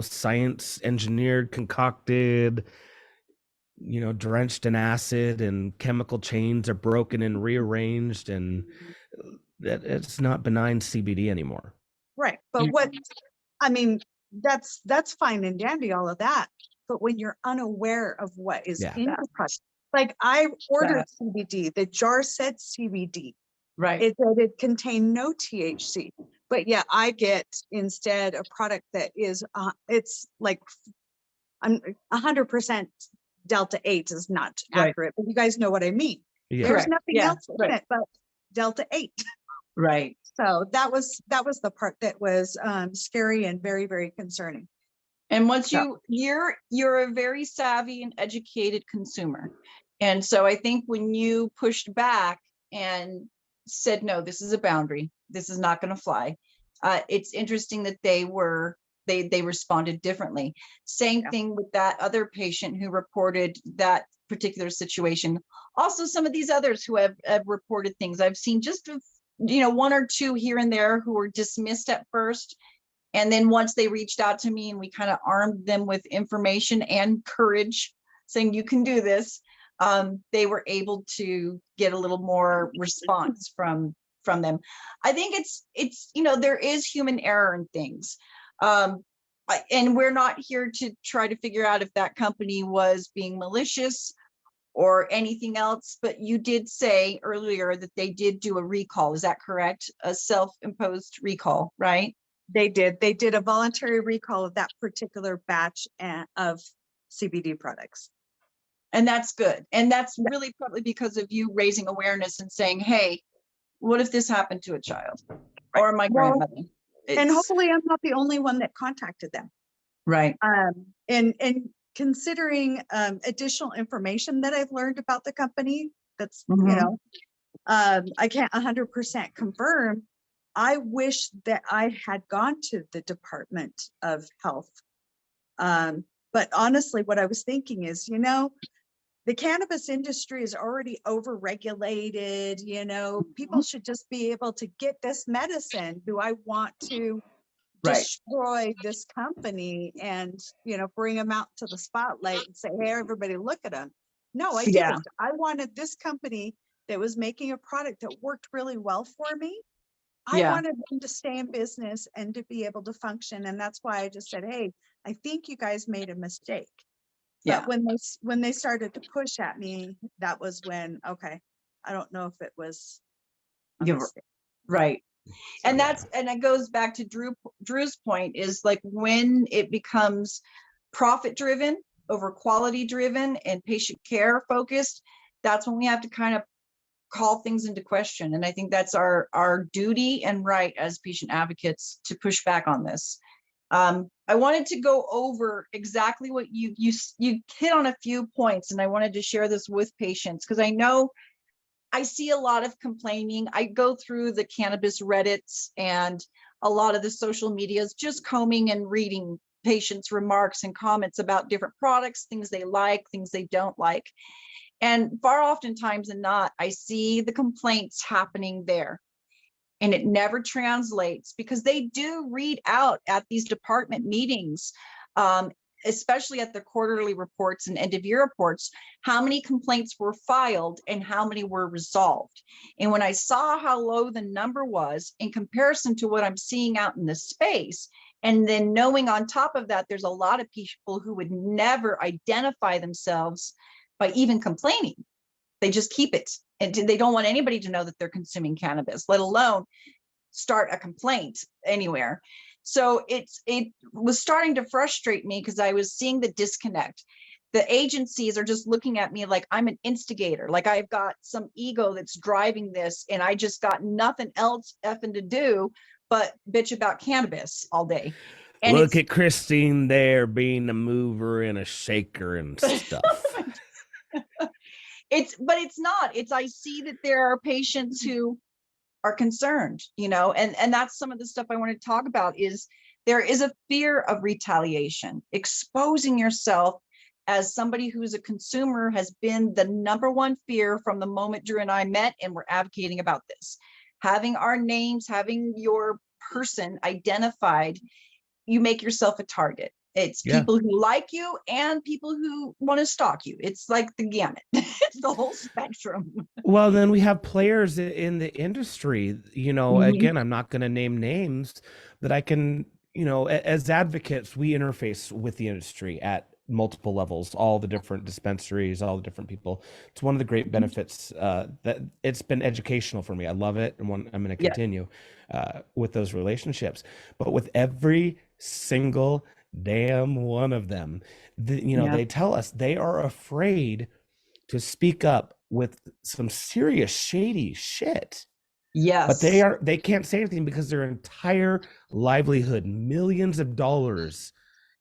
science engineered, concocted, drenched in acid and chemical chains are broken and rearranged, and that it's not benign CBD anymore. Right. But I mean, that's fine and dandy, all of that. But when you're unaware of what is in the product, like I ordered CBD, the jar said CBD. Right. It said it contained no THC. But yeah, I get instead a product that is, it's like 100% Delta 8 is not accurate, but you guys know what I mean. Yeah. There's nothing else in it but Delta 8. Right. So that was the part that was scary and very, very concerning. And once you're a very savvy and educated consumer. And so I think when you pushed back and said, no, this is a boundary, this is not going to fly. It's interesting that they responded differently. Same thing with that other patient who reported that particular situation. Also, some of these others who have reported things. I've seen just, 1 or 2 here and there who were dismissed at first. And then once they reached out to me and we kind of armed them with information and courage, saying you can do this, they were able to get a little more response from them. I think it's there is human error in things. And we're not here to try to figure out if that company was being malicious or anything else, but you did say earlier that they did do a recall. Is that correct? A self-imposed recall, right? They did a voluntary recall of that particular batch of CBD products. And that's good. And that's really probably because of you raising awareness and saying, hey, what if this happened to a child or my grandmother? And hopefully I'm not the only one that contacted them. Right. And considering additional information that I've learned about the company, that's, I can't 100% confirm. I wish that I had gone to the Department of Health. But honestly, what I was thinking is, the cannabis industry is already overregulated. People should just be able to get this medicine. Do I want to destroy this company and, bring them out to the spotlight and say, hey, everybody, look at them. No, I Yeah. didn't. I wanted this company that was making a product that worked really well for me. I Yeah. wanted them to stay in business and to be able to function. And that's why I just said, hey, I think you guys made a mistake. Yeah. But when they started to push at me, that was when, okay, I don't know if it was a You're mistake. right. And Yeah. and it goes back to Drew's point, is like when it becomes profit driven over quality driven and patient care focused, that's when we have to kind of call things into question. And I think that's our duty and right as patient advocates to push back on this. I wanted to go over exactly what you hit on a few points, and I wanted to share this with patients because I know I see a lot of complaining. I go through the cannabis Reddits and a lot of the social medias, just combing and reading patients' remarks and comments about different products, things they like, things they don't like. And far oftentimes than not, I see the complaints happening there. And it never translates because they do read out at these department meetings, especially at the quarterly reports and end of year reports, how many complaints were filed and how many were resolved. And when I saw how low the number was in comparison to what I'm seeing out in the space, and then knowing on top of that, there's a lot of people who would never identify themselves by even complaining. They just keep it. And they don't want anybody to know that they're consuming cannabis, let alone start a complaint anywhere. So it was starting to frustrate me because I was seeing the disconnect. The agencies are just looking at me like I'm an instigator, like I've got some ego that's driving this, and I just got nothing else effing to do but bitch about cannabis all day. And Look at Christine there being a mover and a shaker and stuff. but it's not. I see that there are patients who are concerned, and that's some of the stuff I want to talk about. Is there is a fear of retaliation. Exposing yourself as somebody who's a consumer has been the number one fear from the moment Drew and I met and we're advocating about this. Having our names, having your person identified, you make yourself a target. It's people who like you and people who want to stalk you. It's like the gamut. It's the whole spectrum. Well, then we have players in the industry, again, I'm not going to name names, but I can, as advocates, we interface with the industry at multiple levels, all the different dispensaries, all the different people. It's one of the great benefits that it's been educational for me. I love it. And I'm going to continue with those relationships. But with every single damn one of them, they tell us they are afraid to speak up with some serious shady shit. Yes. But they can't say anything because their entire livelihood, millions of dollars,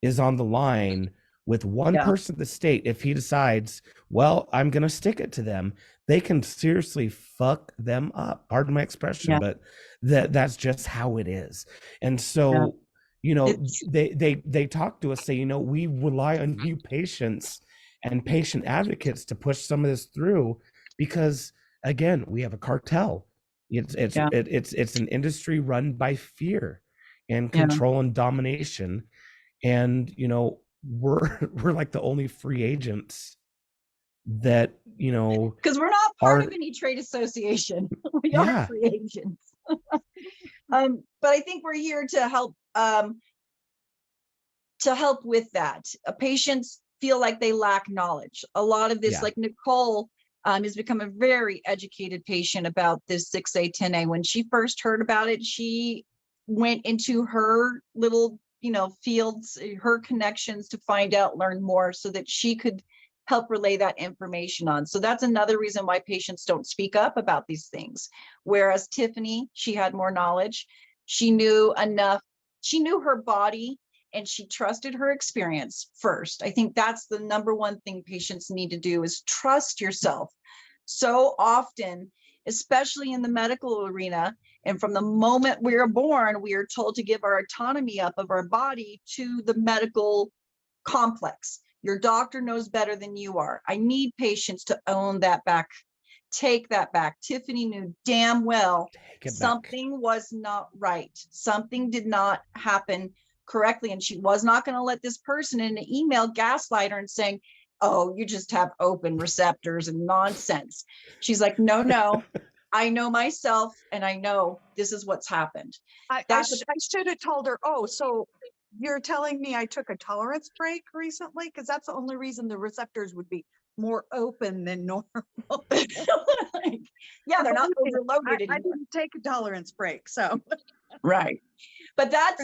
is on the line with one person in the state. If he decides, well, I'm going to stick it to them, they can seriously fuck them up. Pardon my expression, but that's just how it is. And so, they talk to us, say, we rely on you patients and patient advocates to push some of this through because, again, we have a cartel. It's an industry run by fear and control and domination. And, we're like the only free agents that, because we're not part of any trade association. We are free agents. But I think we're here to help with that. Patients feel like they lack knowledge. A lot of this, like Nicole, has become a very educated patient about this 6A, 10A. When she first heard about it, she went into her little, fields, her connections to find out, learn more so that she could help relay that information on. So that's another reason why patients don't speak up about these things. Whereas Tiffany, she had more knowledge. She knew enough. She knew her body and she trusted her experience first. I think that's the number one thing patients need to do is trust yourself. So often, especially in the medical arena, and from the moment we are born, we are told to give our autonomy up of our body to the medical complex. Your doctor knows better than you are. I need patients to own that back. Take that back. Tiffany knew damn well something was not right. Something did not happen correctly. And she was not going to let this person in an email gaslight her and saying, oh, you just have open receptors and nonsense. She's like, no, I know myself and I know this is what's happened. I should have told her, oh, so you're telling me I took a tolerance break recently? Because that's the only reason the receptors would be more open than normal. Yeah, they're not overloaded I anymore. didn't take a tolerance break, so. Right. But that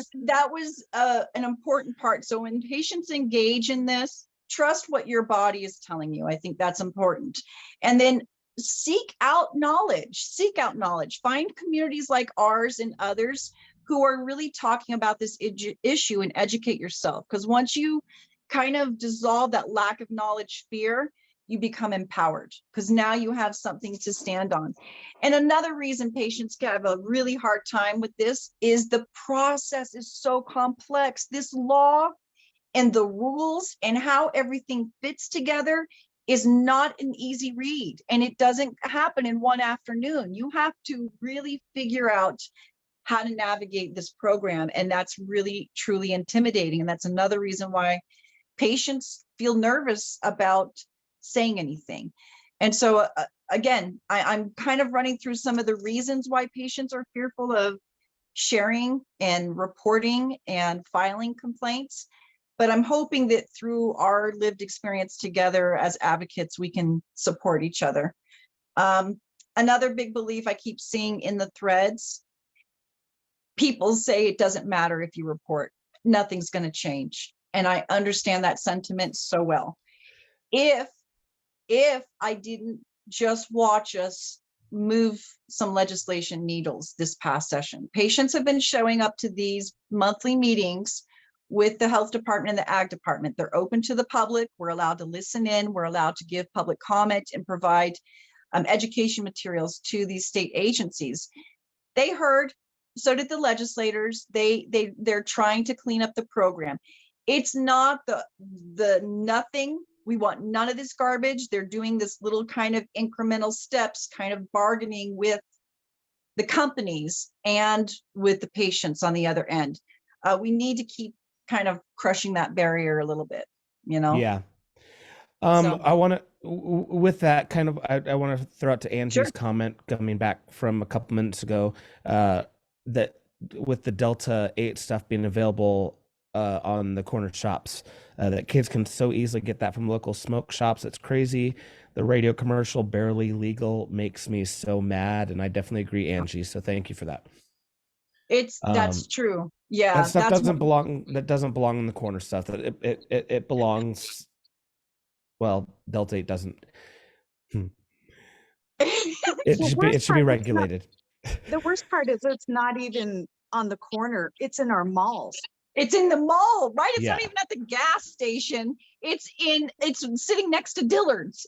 was an important part. So when patients engage in this, trust what your body is telling you. I think that's important. And then seek out knowledge, find communities like ours and others who are really talking about this issue and educate yourself. Because once you kind of dissolve that lack of knowledge fear, you become empowered because now you have something to stand on. And another reason patients have a really hard time with this is the process is so complex. This law and the rules and how everything fits together is not an easy read. And it doesn't happen in one afternoon. You have to really figure out how to navigate this program. And that's really, truly intimidating. And that's another reason why patients feel nervous about saying anything. And so again, I'm kind of running through some of the reasons why patients are fearful of sharing and reporting and filing complaints. But I'm hoping that through our lived experience together as advocates, we can support each other. Another big belief I keep seeing in the threads, people say it doesn't matter if you report, nothing's going to change. And I understand that sentiment so well. If I didn't just watch us move some legislation needles this past session, patients have been showing up to these monthly meetings with the health department and the ag department. They're open to the public. We're allowed to listen in. We're allowed to give public comment and provide education materials to these state agencies. They heard, so did the legislators. They're trying to clean up the program. It's not the nothing. We want none of this garbage. They're doing this little kind of incremental steps, kind of bargaining with the companies and with the patients on the other end. We need to keep kind of crushing that barrier a little bit, you know? Yeah. So- I want to, with that kind of, I want to throw out to Angie's Sure. comment coming back from a couple minutes ago, that with the Delta 8 stuff being available on the corner shops, that kids can so easily get that from local smoke shops. It's crazy. The radio commercial, barely legal, makes me so mad. And I definitely agree, Angie. So thank you for that. That's true. Yeah. That stuff that's doesn't belong. That doesn't belong in the corner stuff. That it belongs. Well, Delta 8 doesn't. It should be regulated. The worst part is it's not even on the corner. It's in our malls. It's in the mall, right? It's Yeah. not even at the gas station. It's sitting next to Dillard's.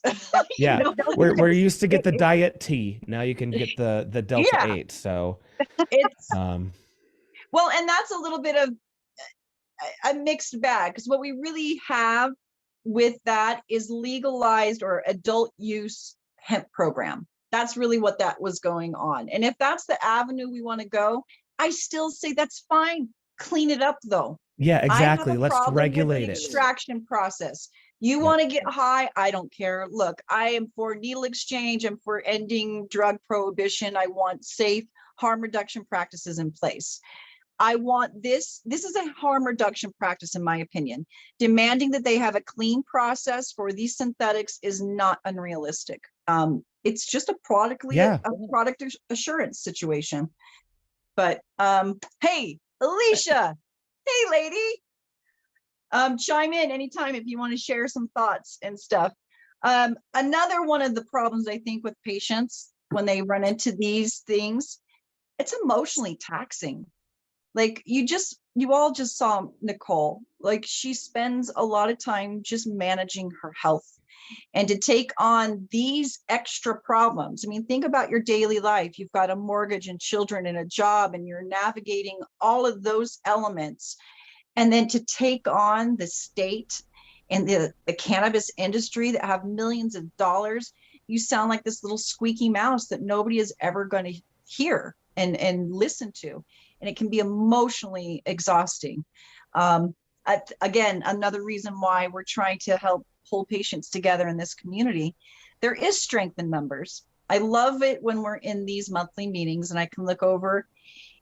Yeah, You know? we're used to get the diet tea. Now you can get the Delta Yeah. 8. So It's well, and that's a little bit of a mixed bag, because what we really have with that is legalized or adult use hemp program. That's really what that was going on. And if that's the avenue we want to go, I still say that's fine. Clean it up though. yeah, exactly. I have a Let's problem with regulate the it. extraction process. You Yeah. want to get high? I don't care. Look, I am for needle exchange. I'm for ending drug prohibition. I want safe harm reduction practices in place. I want this is a harm reduction practice, in my opinion. Demanding that they have a clean process for these synthetics is not unrealistic. It's just a product assurance situation. But hey, Alicia, hey lady, chime in anytime if you want to share some thoughts and stuff. Another one of the problems I think with patients when they run into these things, it's emotionally taxing. Like you all just saw Nicole, like she spends a lot of time just managing her health, and to take on these extra problems. I mean, think about your daily life. You've got a mortgage and children and a job, and you're navigating all of those elements. And then to take on the state and the cannabis industry that have millions of dollars, you sound like this little squeaky mouse that nobody is ever going to hear and listen to. And it can be emotionally exhausting. again, another reason why we're trying to help pull patients together in this community. There is strength in numbers. I love it when we're in these monthly meetings and I can look over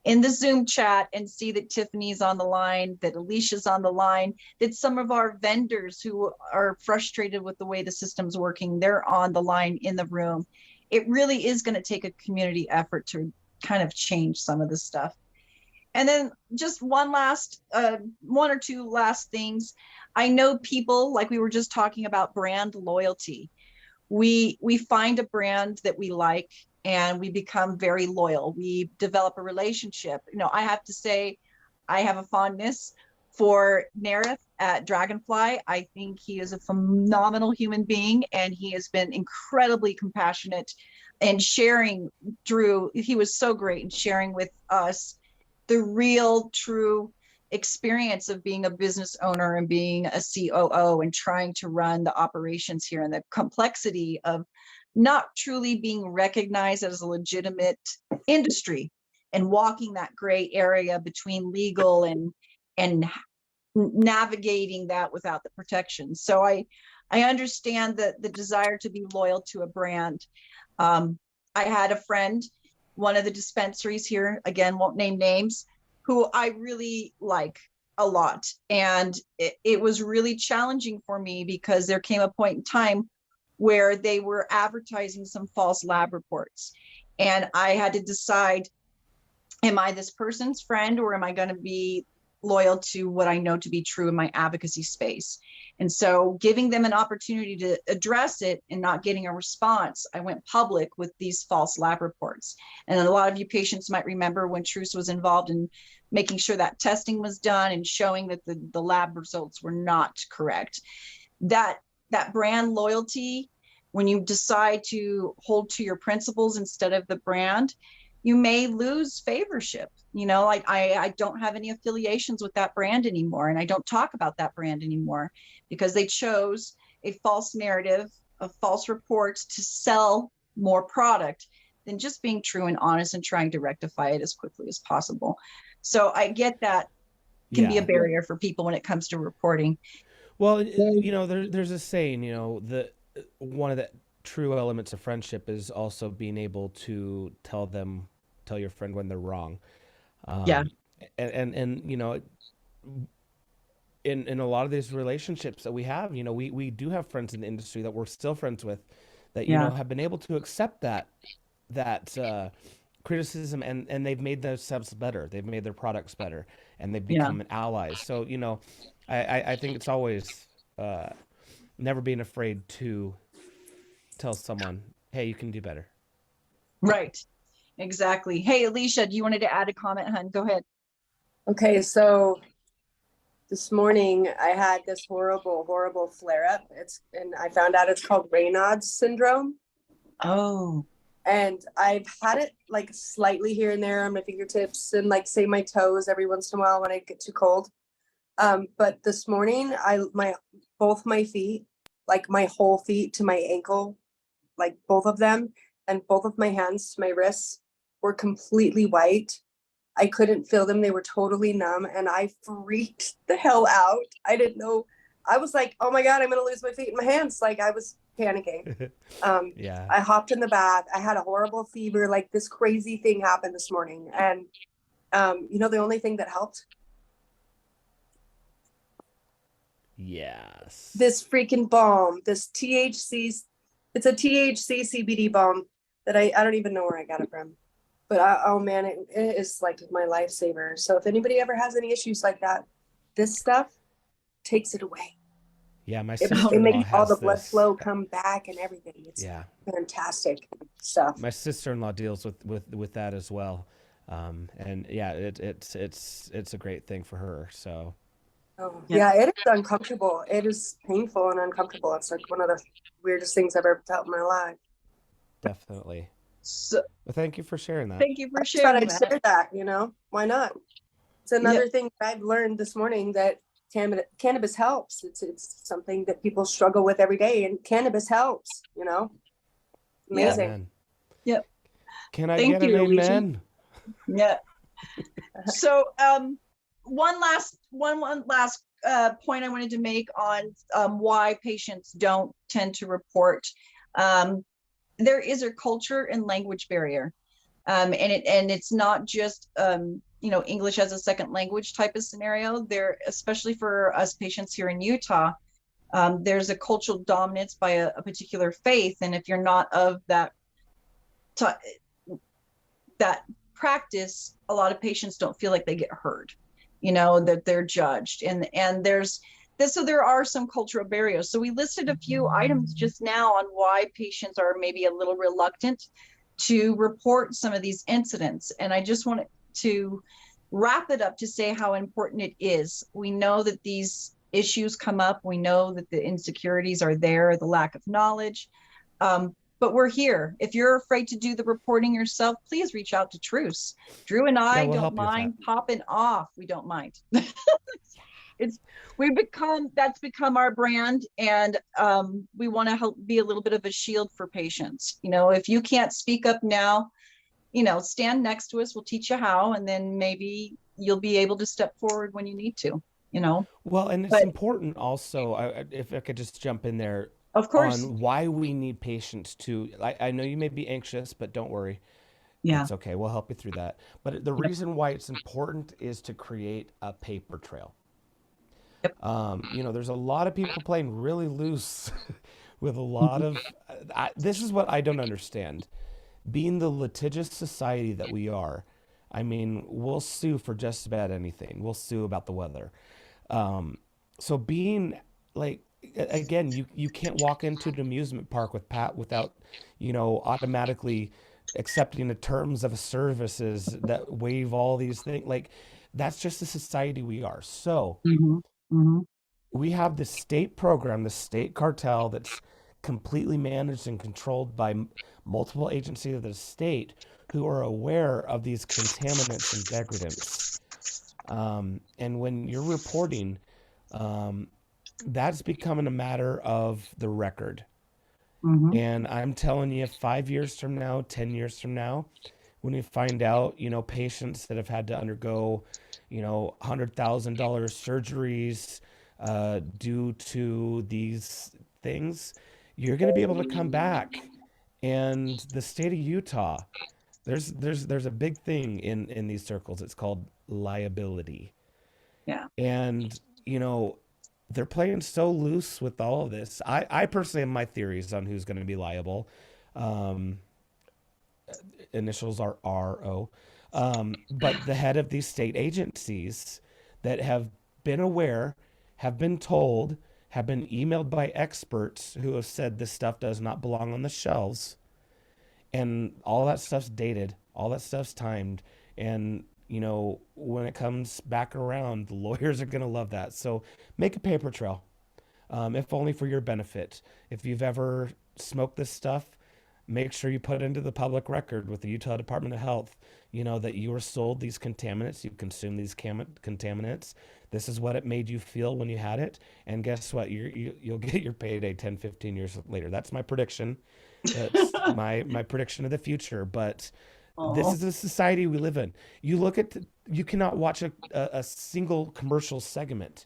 in the Zoom chat and see that Tiffany's on the line, that Alicia's on the line, that some of our vendors who are frustrated with the way the system's working, they're on the line in the room. It really is going to take a community effort to kind of change some of this stuff. And then just one or two last things. I know people, like we were just talking about brand loyalty. We find a brand that we like and we become very loyal. We develop a relationship. You know, I have to say, I have a fondness for Nerith at Dragonfly. I think he is a phenomenal human being and he has been incredibly compassionate and sharing. Drew, he was so great in sharing with us the real, true experience of being a business owner and being a COO and trying to run the operations here and the complexity of not truly being recognized as a legitimate industry and walking that gray area between legal and navigating that without the protection. So I understand the desire to be loyal to a brand. I had a friend, one of the dispensaries here, again, won't name names, who I really like a lot. And it was really challenging for me because there came a point in time where they were advertising some false lab reports. And I had to decide, am I this person's friend or am I going to be loyal to what I know to be true in my advocacy space? And so giving them an opportunity to address it and not getting a response, I went public with these false lab reports. And a lot of you patients might remember when TRUCE was involved in making sure that testing was done and showing that the lab results were not correct. That brand loyalty, when you decide to hold to your principles instead of the brand, you may lose favorship. You know, like I don't have any affiliations with that brand anymore, and I don't talk about that brand anymore because they chose a false narrative of false reports to sell more product than just being true and honest and trying to rectify it as quickly as possible. So I get that can be a barrier for people when it comes to reporting. Well, you know, there's a saying, you know, one of the true elements of friendship is also being able to tell your friend when they're wrong. And you know, in a lot of these relationships that we have, you know, we do have friends in the industry that we're still friends with that, you know, have been able to accept that criticism and they've made themselves better. They've made their products better and they've become allies. So, you know, I think it's always never being afraid to tell someone, hey, you can do better. Right. Exactly. Hey, Alicia, you wanted to add a comment, hun? Go ahead. Okay, so this morning I had this horrible flare-up. And I found out it's called Raynaud's syndrome. Oh. And I've had it like slightly here and there on my fingertips and like say my toes every once in a while when I get too cold. But this morning both my feet, like my whole feet to my ankle, like both of them, and both of my hands to my wrists were completely white. I couldn't feel them. They were totally numb and I freaked the hell out. I didn't know. I was like, oh my God, I'm going to lose my feet and my hands. Like I was panicking. I hopped in the bath. I had a horrible fever. Like this crazy thing happened this morning. And, you know, the only thing that helped? Yes. This freaking balm, this THC, it's a THC CBD balm that I don't even know where I got it from. But oh man, it is like my lifesaver. So if anybody ever has any issues like that, this stuff takes it away. Yeah, my sister-in-law it makes all the blood flow come back and everything. It's fantastic stuff. My sister-in-law deals with that as well, and yeah, it's a great thing for her. So. Oh, yeah, it is uncomfortable. It is painful and uncomfortable. It's like one of the weirdest things I've ever felt in my life. Definitely. So, well, thank you for sharing that. Thank you for sharing that. I share that, you know, why not? It's another thing that I've learned this morning that cannabis helps. It's something that people struggle with every day, and cannabis helps, you know. Amazing. Yep. Can I get an amen? Yeah. So one last point I wanted to make on why patients don't tend to report. There is a culture and language barrier. And it's not just English as a second language type of scenario. There, especially for us patients here in Utah, there's a cultural dominance by a particular faith, and if you're not of that practice, a lot of patients don't feel like they get heard, that they're judged, and there's this. So there are some cultural barriers. So we listed a few items just now on why patients are maybe a little reluctant to report some of these incidents. And I just wanted to wrap it up to say how important it is. We know that these issues come up. We know that the insecurities are there, the lack of knowledge. But we're here. If you're afraid to do the reporting yourself, please reach out to TRUCE. Drew and I don't mind popping off. We don't mind. That's become our brand, and we want to help be a little bit of a shield for patients. If you can't speak up now, stand next to us. We'll teach you how, and then maybe you'll be able to step forward when you need to. Well, and it's important also, if I could just jump in there, of course, on why we need patients to. I know you may be anxious, but don't worry. Yeah, it's okay. We'll help you through that. But the reason why it's important is to create a paper trail. Yep. There's a lot of people playing really loose with a lot of. This is what I don't understand. Being the litigious society that we are, I mean, we'll sue for just about anything. We'll sue about the weather. So being like, again, you can't walk into an amusement park with Pat without, automatically accepting the terms of services that waive all these things. Like, that's just the society we are. So we have the state program, the state cartel that's completely managed and controlled by multiple agencies of the state who are aware of these contaminants and degradants. And when you're reporting, that's becoming a matter of the record. And I'm telling you, 5 years from now, 10 years from now, when we find out, patients that have had to undergo, $100,000 surgeries due to these things, you're going to be able to come back. And the state of Utah, there's a big thing in these circles. It's called liability. Yeah. And, they're playing so loose with all of this. I personally have my theories on who's going to be liable. Initials are RO. But the head of these state agencies that have been aware, have been told, have been emailed by experts who have said this stuff does not belong on the shelves. And all that stuff's dated. All that stuff's timed. And when it comes back around, the lawyers are going to love that. So make a paper trail, if only for your benefit. If you've ever smoked this stuff, make sure you put it into the public record with the Utah Department of Health, that you were sold these contaminants, you consumed these contaminants. This is what it made you feel when you had it. And guess what? You'll get your payday 10, 15 years later. That's my prediction. That's my prediction of the future. But this is the society we live in. You cannot watch a single commercial segment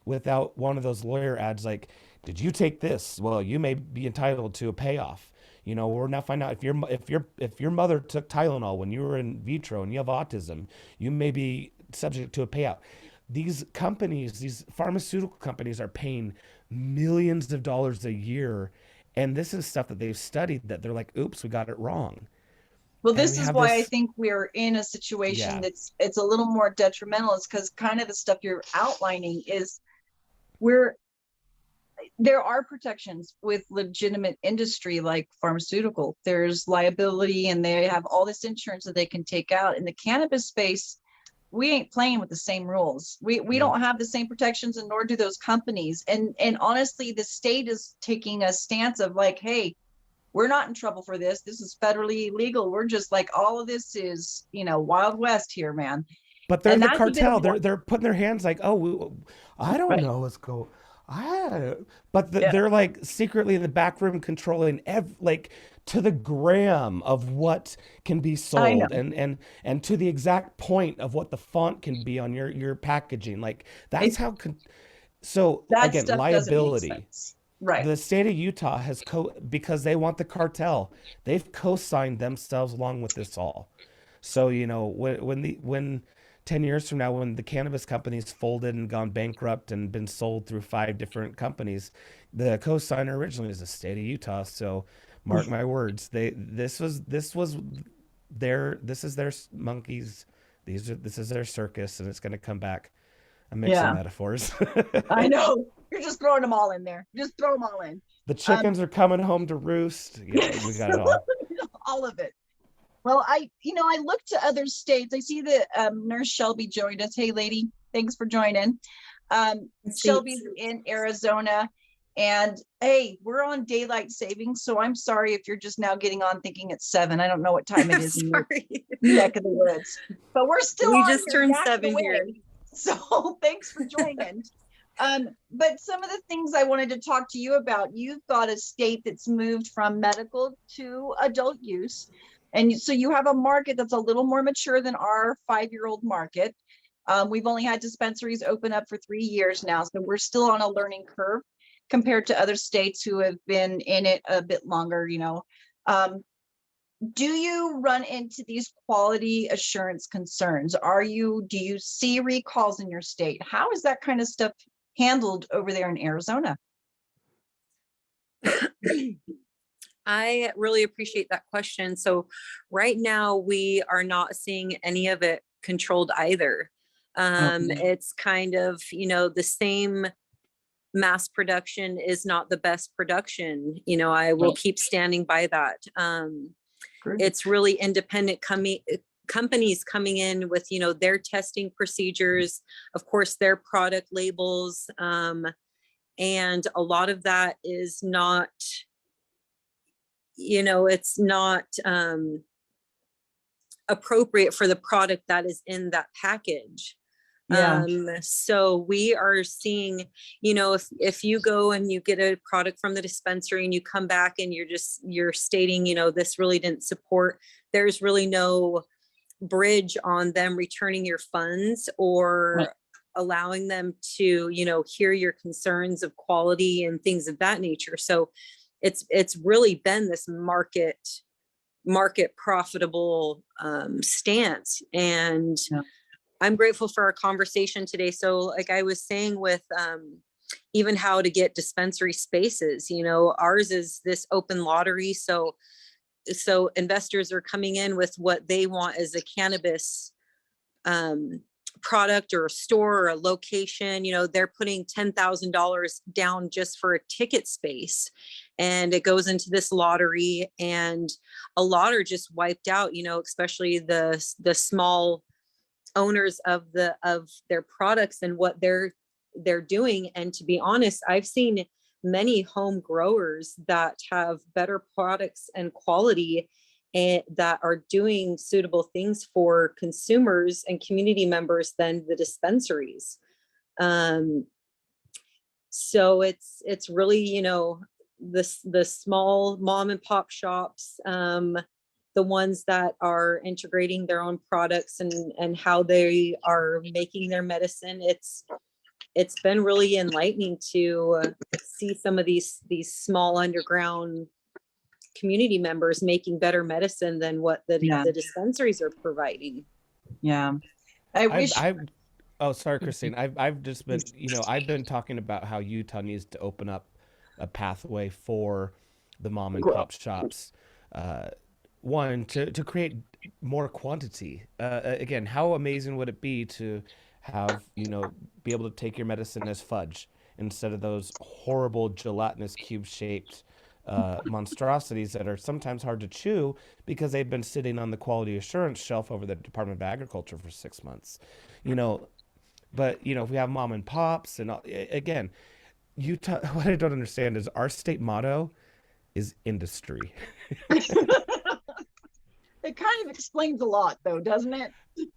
without one of those lawyer ads like, did you take this? Well, you may be entitled to a payoff. We're now finding out if your mother took Tylenol when you were in vitro and you have autism, you may be subject to a payout. These companies, these pharmaceutical companies, are paying millions of dollars a year, and this is stuff that they've studied that they're like, oops, we got it wrong. Well, this is why I think we're in a situation that's it's a little more detrimental, is because kind of the stuff you're outlining is there are protections with legitimate industry like pharmaceutical. There's liability, and they have all this insurance that they can take out. In the cannabis space, we ain't playing with the same rules. We don't have the same protections, and nor do those companies. And honestly, the state is taking a stance of like, hey, we're not in trouble for this. This is federally illegal. We're just like, all of this is, Wild West here, man. But they're the cartel. They're putting their hands like, oh, I don't know what's going. But they're like secretly in the back room controlling to the gram of what can be I know. sold, and to the exact point of what the font can be on your packaging. Like that's It, how so that again, stuff doesn't make liability. sense. Right. The state of Utah has because they want the cartel. They've co-signed themselves along with this all. So, when 10 years from now, when the cannabis companies folded and gone bankrupt and been sold through 5 different companies, the co-signer originally is the state of Utah. So mark my words, this is their monkeys. This is their circus, and it's going to come back. I'm mixing Yeah, metaphors. I know. You're just throwing them all in there. Just throw them all in. The chickens are coming home to roost. Yeah, we got it all. All of it. Well, I look to other states. I see that Nurse Shelby joined us. Hey, lady, thanks for joining. Shelby's in Arizona, and hey, we're on daylight savings. So I'm sorry if you're just now getting on thinking it's 7. I don't know what time it is in your neck of the woods, but we're still. We on just here, turned back 7 away. here. So thanks for joining. But some of the things I wanted to talk to you about, you've got a state that's moved from medical to adult use. And so you have a market that's a little more mature than our 5-year-old market. We've only had dispensaries open up for 3 years now. So we're still on a learning curve compared to other states who have been in it a bit longer, Do you run into these quality assurance concerns? Do you see recalls in your state? How is that kind of stuff handled over there in Arizona? I really appreciate that question. So right now we are not seeing any of it controlled either. It's kind of, the same mass production is not the best production. I will keep standing by that. It's really independent companies coming in with, their testing procedures, of course, their product labels. And a lot of that is not, it's not appropriate for the product that is in that package. Yeah. So we are seeing, if you go and you get a product from the dispensary and you come back and you're stating, this really didn't support, there's really no bridge on them returning your funds or allowing them to, hear your concerns of quality and things of that nature. So it's really been this market profitable stance. And I'm grateful for our conversation today. So like I was saying with even how to get dispensary spaces, ours is this open lottery. So investors are coming in with what they want as a cannabis product or a store or a location. They're putting $10,000 down just for a ticket space, and it goes into this lottery, and a lot are just wiped out, especially the small owners of their products and what they're doing. And to be honest, I've seen many home growers that have better products and quality and that are doing suitable things for consumers and community members than the dispensaries. So it's really, the small mom and pop shops, the ones that are integrating their own products and how they are making their medicine. It's been really enlightening to see some of these small underground community members making better medicine than what the dispensaries are providing. Yeah. Oh, sorry, Christine. I've just been, I've been talking about how Utah needs to open up a pathway for the mom and pop shops. One, to create more quantity. Again, how amazing would it be to have, be able to take your medicine as fudge instead of those horrible gelatinous cube-shaped monstrosities that are sometimes hard to chew because they've been sitting on the quality assurance shelf over the Department of Agriculture for 6 months. But, if we have mom and pops and again, Utah, what I don't understand is our state motto is industry. It kind of explains a lot, though, doesn't it?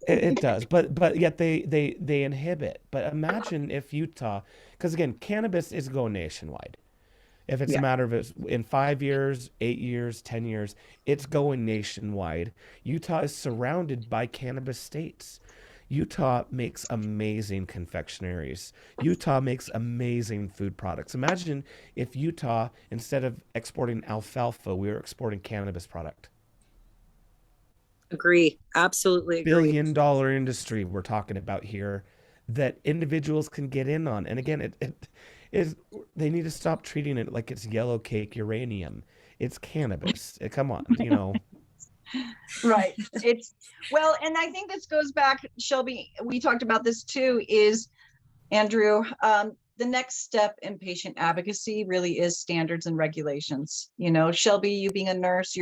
It does, but yet they inhibit. But imagine if Utah, because again, cannabis is going nationwide. If it's a matter of in 5 years, 8 years, 10 years, it's going nationwide. Utah is surrounded by cannabis states. Utah makes amazing confectionaries. Utah makes amazing food products. Imagine if Utah, instead of exporting alfalfa, we were exporting cannabis product. Agree. Absolutely agree. Billion-dollar industry we're talking about here that individuals can get in on. And again, it is, they need to stop treating it like it's yellow cake uranium. It's cannabis. Come on, you know. Right. It's well, and I think this goes back, Shelby, we talked about this too, is Andrew, the next step in patient advocacy really is standards and regulations. You know, Shelby, you being a nurse,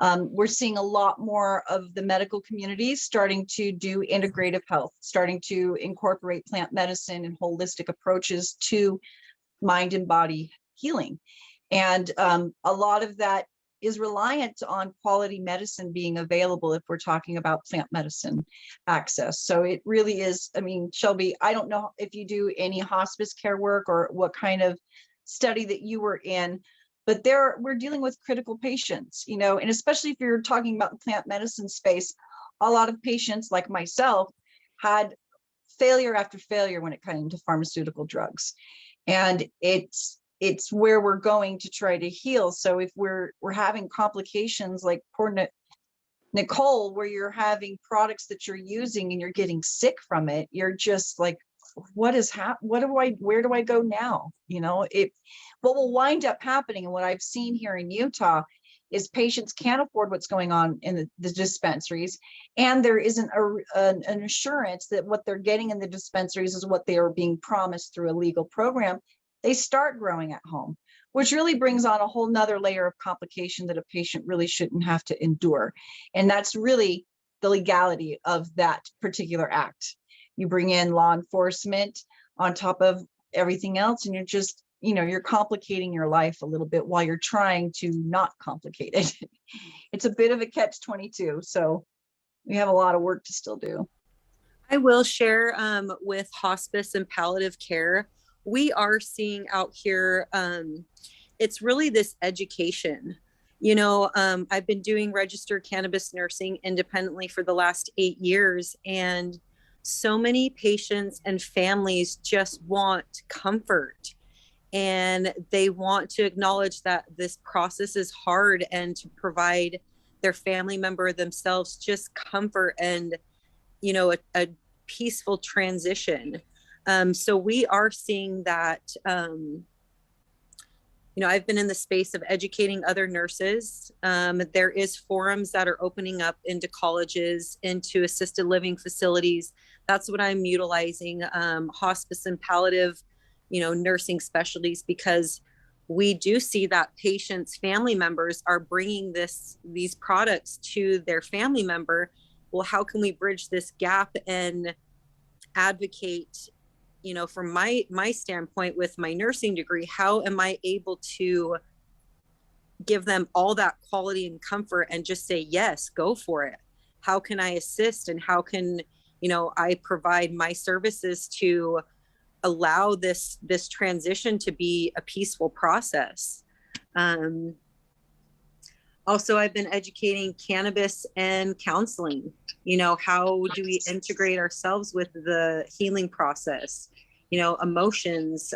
we're seeing a lot more of the medical community starting to do integrative health, starting to incorporate plant medicine and holistic approaches to mind and body healing. And a lot of that is reliant on quality medicine being available if we're talking about plant medicine access. So it really is, I mean, Shelby, I don't know if you do any hospice care work or what kind of study that you were in, but we're dealing with critical patients, you know, and especially if you're talking about the plant medicine space, a lot of patients like myself had failure after failure when it came to pharmaceutical drugs. And it's where we're going to try to heal. So if we're having complications like poor Nicole, where you're having products that you're using and you're getting sick from it, you're just like, where do I go now? You know, what will wind up happening, and what I've seen here in Utah, is patients can't afford what's going on in the dispensaries, and there isn't an assurance that what they're getting in the dispensaries is what they are being promised through a legal program. They start growing at home, which really brings on a whole nother layer of complication that a patient really shouldn't have to endure. And that's really the legality of that particular act. You bring in law enforcement on top of everything else, and you're just, you know, you're complicating your life a little bit while you're trying to not complicate it. It's a bit of a catch-22. So we have a lot of work to still do. I will share with hospice and palliative care, we are seeing out here, it's really this education. You know, I've been doing registered cannabis nursing independently for the last 8 years, and so many patients and families just want comfort, and they want to acknowledge that this process is hard, and to provide their family member themselves just comfort and, you know, a peaceful transition. So we are seeing that, you know, I've been in the space of educating other nurses. There is forums that are opening up into colleges, into assisted living facilities. That's what I'm utilizing, hospice and palliative, you know, nursing specialties, because we do see that patients' family members are bringing these products to their family member. Well, how can we bridge this gap and advocate, you know, from my standpoint with my nursing degree, how am I able to give them all that quality and comfort and just say, yes, go for it? How can I assist, and how can, you know, I provide my services to allow this transition to be a peaceful process? Also, I've been educating cannabis and counseling. You know, how do we integrate ourselves with the healing process? You know, emotions,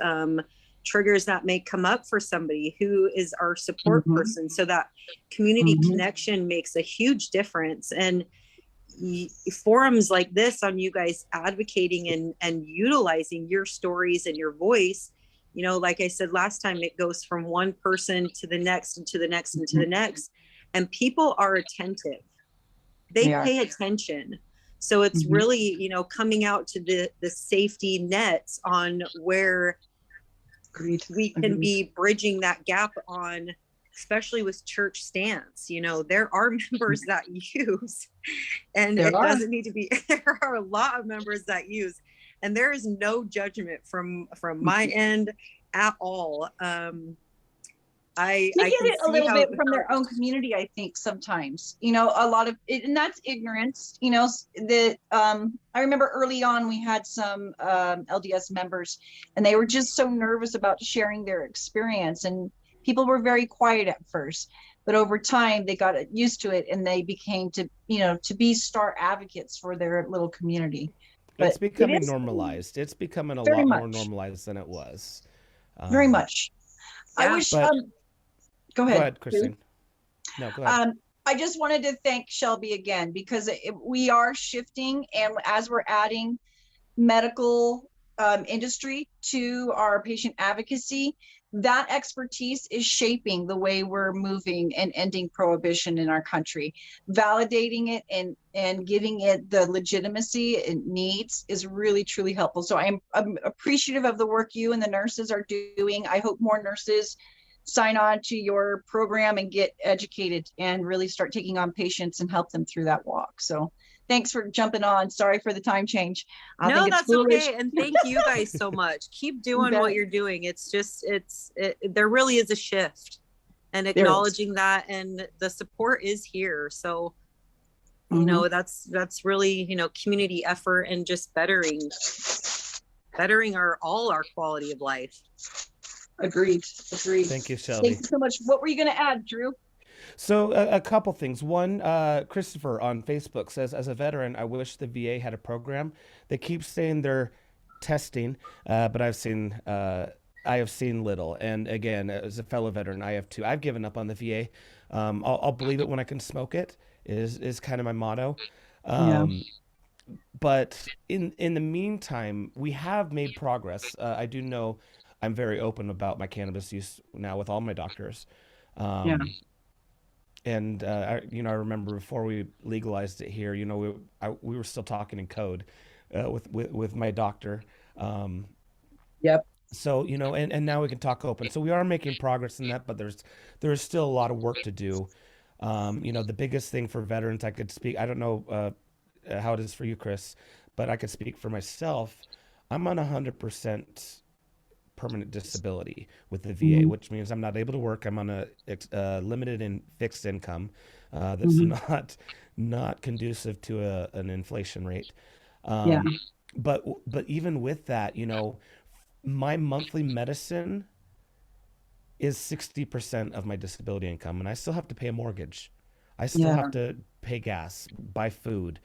triggers that may come up for somebody, who is our support person. So that community connection makes a huge difference. And forums like this on you guys advocating and utilizing your stories and your voice, you know, like I said last time, it goes from one person to the next and to the next and to the next, and people are attentive. They pay attention. So it's really, you know, coming out to the safety nets on where we can be bridging that gap on, especially with church stance. You know, there are members that use, and it doesn't need to be, there are a lot of members that use, and there is no judgment from my end at all. I They get can it a see little how bit from their own community, I think sometimes, a lot of it, and that's ignorance, that I remember early on we had some LDS members, and they were just so nervous about sharing their experience, and people were very quiet at first, but over time they got used to it, and they became to be star advocates for their little community. But It's it becoming is normalized. It's becoming a very lot more much, normalized than it was. very Um, much. I Yeah. wish, but go go ahead. ahead, Christine. No, go ahead. I just wanted to thank Shelby again, because we are shifting, and as we're adding medical industry to our patient advocacy, that expertise is shaping the way we're moving and ending prohibition in our country. Validating it and giving it the legitimacy it needs is really, truly helpful. So I'm appreciative of the work you and the nurses are doing. I hope more nurses sign on to your program and get educated and really start taking on patients and help them through that walk. So thanks for jumping on. Sorry for the time change. I No, think it's that's foolish. okay. And thank you guys so much. Keep doing bet. what you're doing. It's just, there really is a shift, and is. acknowledging that, and the support is here. So, that's really, community effort and just bettering all our quality of life. Agreed. Thank you, Shelby. Thank you so much. What were you going to add, Drew? So a couple things. One, Christopher on Facebook says, as a veteran, I wish the VA had a program. They keep saying they're testing, but I have seen little. And again, as a fellow veteran, I have too. I've given up on the VA. I'll believe it when I can smoke it. Is kind of my motto. But in the meantime, we have made progress. I do know I'm very open about my cannabis use now with all my doctors. And I remember before we legalized it here, we were still talking in code with my doctor. Yep. So and now we can talk open. So we are making progress in that, but there's still a lot of work to do. The biggest thing for veterans, I could speak. I don't know how it is for you, Chris, but I could speak for myself. I'm on 100% permanent disability with the VA, which means I'm not able to work. I'm on a limited and fixed income that's not conducive to an inflation rate. But even with that, my monthly medicine is 60% of my disability income, and I still have to pay a mortgage. I still have to pay gas, buy food.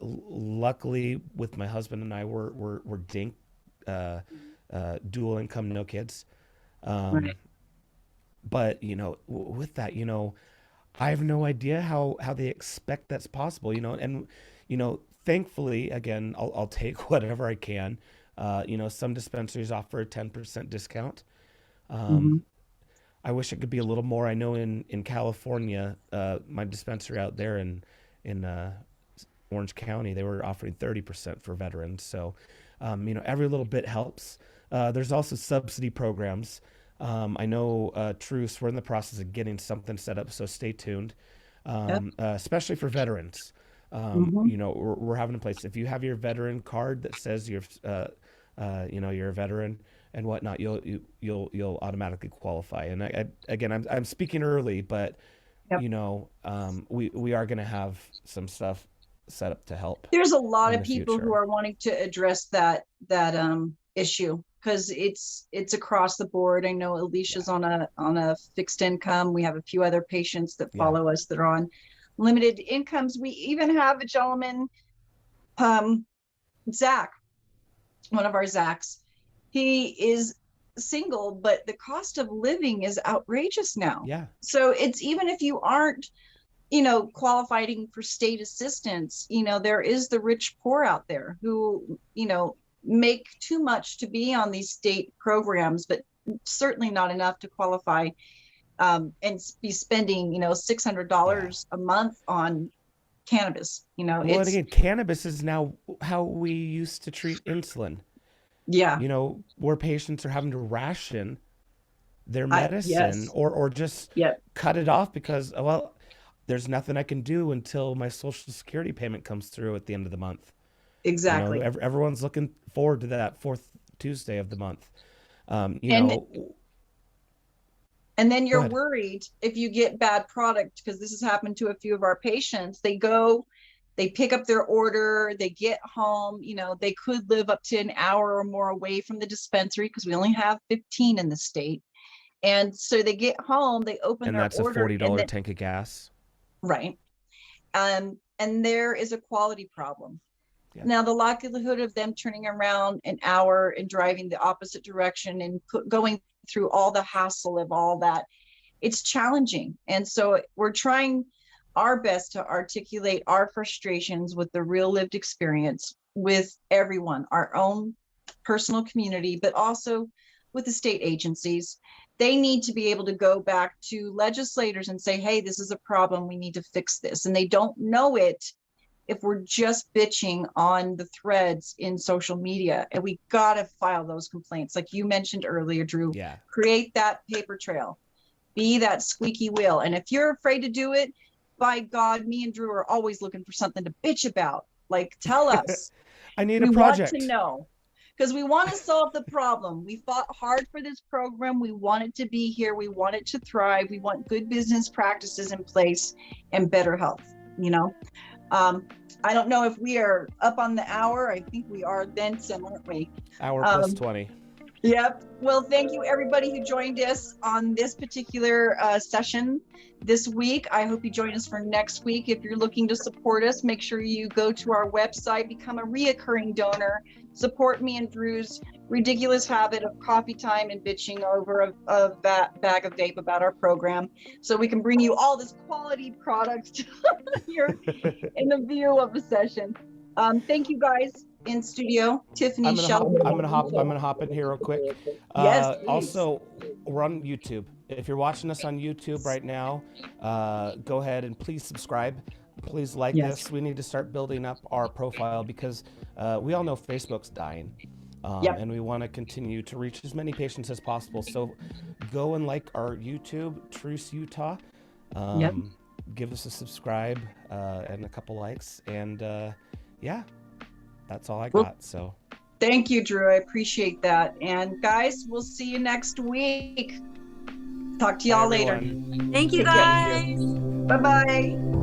Luckily with my husband and I, we're dink. Dual income, no kids. Right. But, with that, I have no idea how they expect that's possible, and, thankfully, again, I'll take whatever I can. Some dispensaries offer a 10% discount. I wish it could be a little more. I know in California, my dispensary out there in Orange County, they were offering 30% for veterans. So, every little bit helps. There's also subsidy programs. I know TRUCE, we're in the process of getting something set up, so stay tuned, especially for veterans. We're having a place. If you have your veteran card that says you're a veteran and whatnot, you'll automatically qualify. And I'm speaking early, but we are going to have some stuff set up to help. There's a lot in of the people future. who are wanting to address that issue, because it's across the board. I know Alicia's on a fixed income. We have a few other patients that follow us that are on limited incomes. We even have a gentleman, Zach, one of our Zachs. He is single, but the cost of living is outrageous now. Yeah. So it's, even if you aren't qualifying for state assistance, there is the rich poor out there who, make too much to be on these state programs, but certainly not enough to qualify, and be spending, $600 a month on cannabis. Well, and again, cannabis is now how we used to treat insulin. Where patients are having to ration their medicine or just cut it off because, there's nothing I can do until my Social Security payment comes through at the end of the month. Exactly. Everyone's looking forward to that fourth Tuesday of the month. And then you're ahead. worried if you get bad product, because this has happened to a few of our patients. They go, they pick up their order, they get home, you know, they could live up to an hour or more away from the dispensary because we only have 15 in the state. And so they get home, they open And their that's a order. $40 tank of gas. Right. And there is a quality problem. Yeah. Now, the likelihood of them turning around an hour and driving the opposite direction and going through all the hassle of all that, it's challenging. And so we're trying our best to articulate our frustrations with the real lived experience with everyone, our own personal community, but also with the state agencies. They need to be able to go back to legislators and say, hey, this is a problem, we need to fix this. And they don't know it if we're just bitching on the threads in social media. And we gotta file those complaints. Like you mentioned earlier, Drew, Yeah. create that paper trail, be that squeaky wheel. And if you're afraid to do it, by God, me and Drew are always looking for something to bitch about. Like, tell us. I need We a project. want to know, because we want to solve the problem. We fought hard for this program. We want it to be here. We want it to thrive. We want good business practices in place and better health, you know? I don't know if we are up on the hour. I think we are then some, aren't we? Hour plus 20. Yep. Well, thank you everybody who joined us on this particular session this week. I hope you join us for next week. If you're looking to support us, make sure you go to our website, become a reoccurring donor, support me and Drew's ridiculous habit of coffee time and bitching over a bag of vape about our program, so we can bring you all this quality product here in the view of a session. Thank you guys in studio, Tiffany, I'm Shelby. gonna hop in here real quick. Yes, please. Also, we're on YouTube. If you're watching us on YouTube right now, go ahead and please subscribe. Please like this. We need to start building up our profile because we all know Facebook's dying. And we want to continue to reach as many patients as possible. So go and like our YouTube, TRUCE Utah. Give us a subscribe and a couple likes. And yeah, that's all I got. So thank you, Drew. I appreciate that. And guys, we'll see you next week. Talk to y'all later. Thank you, guys. Bye-bye.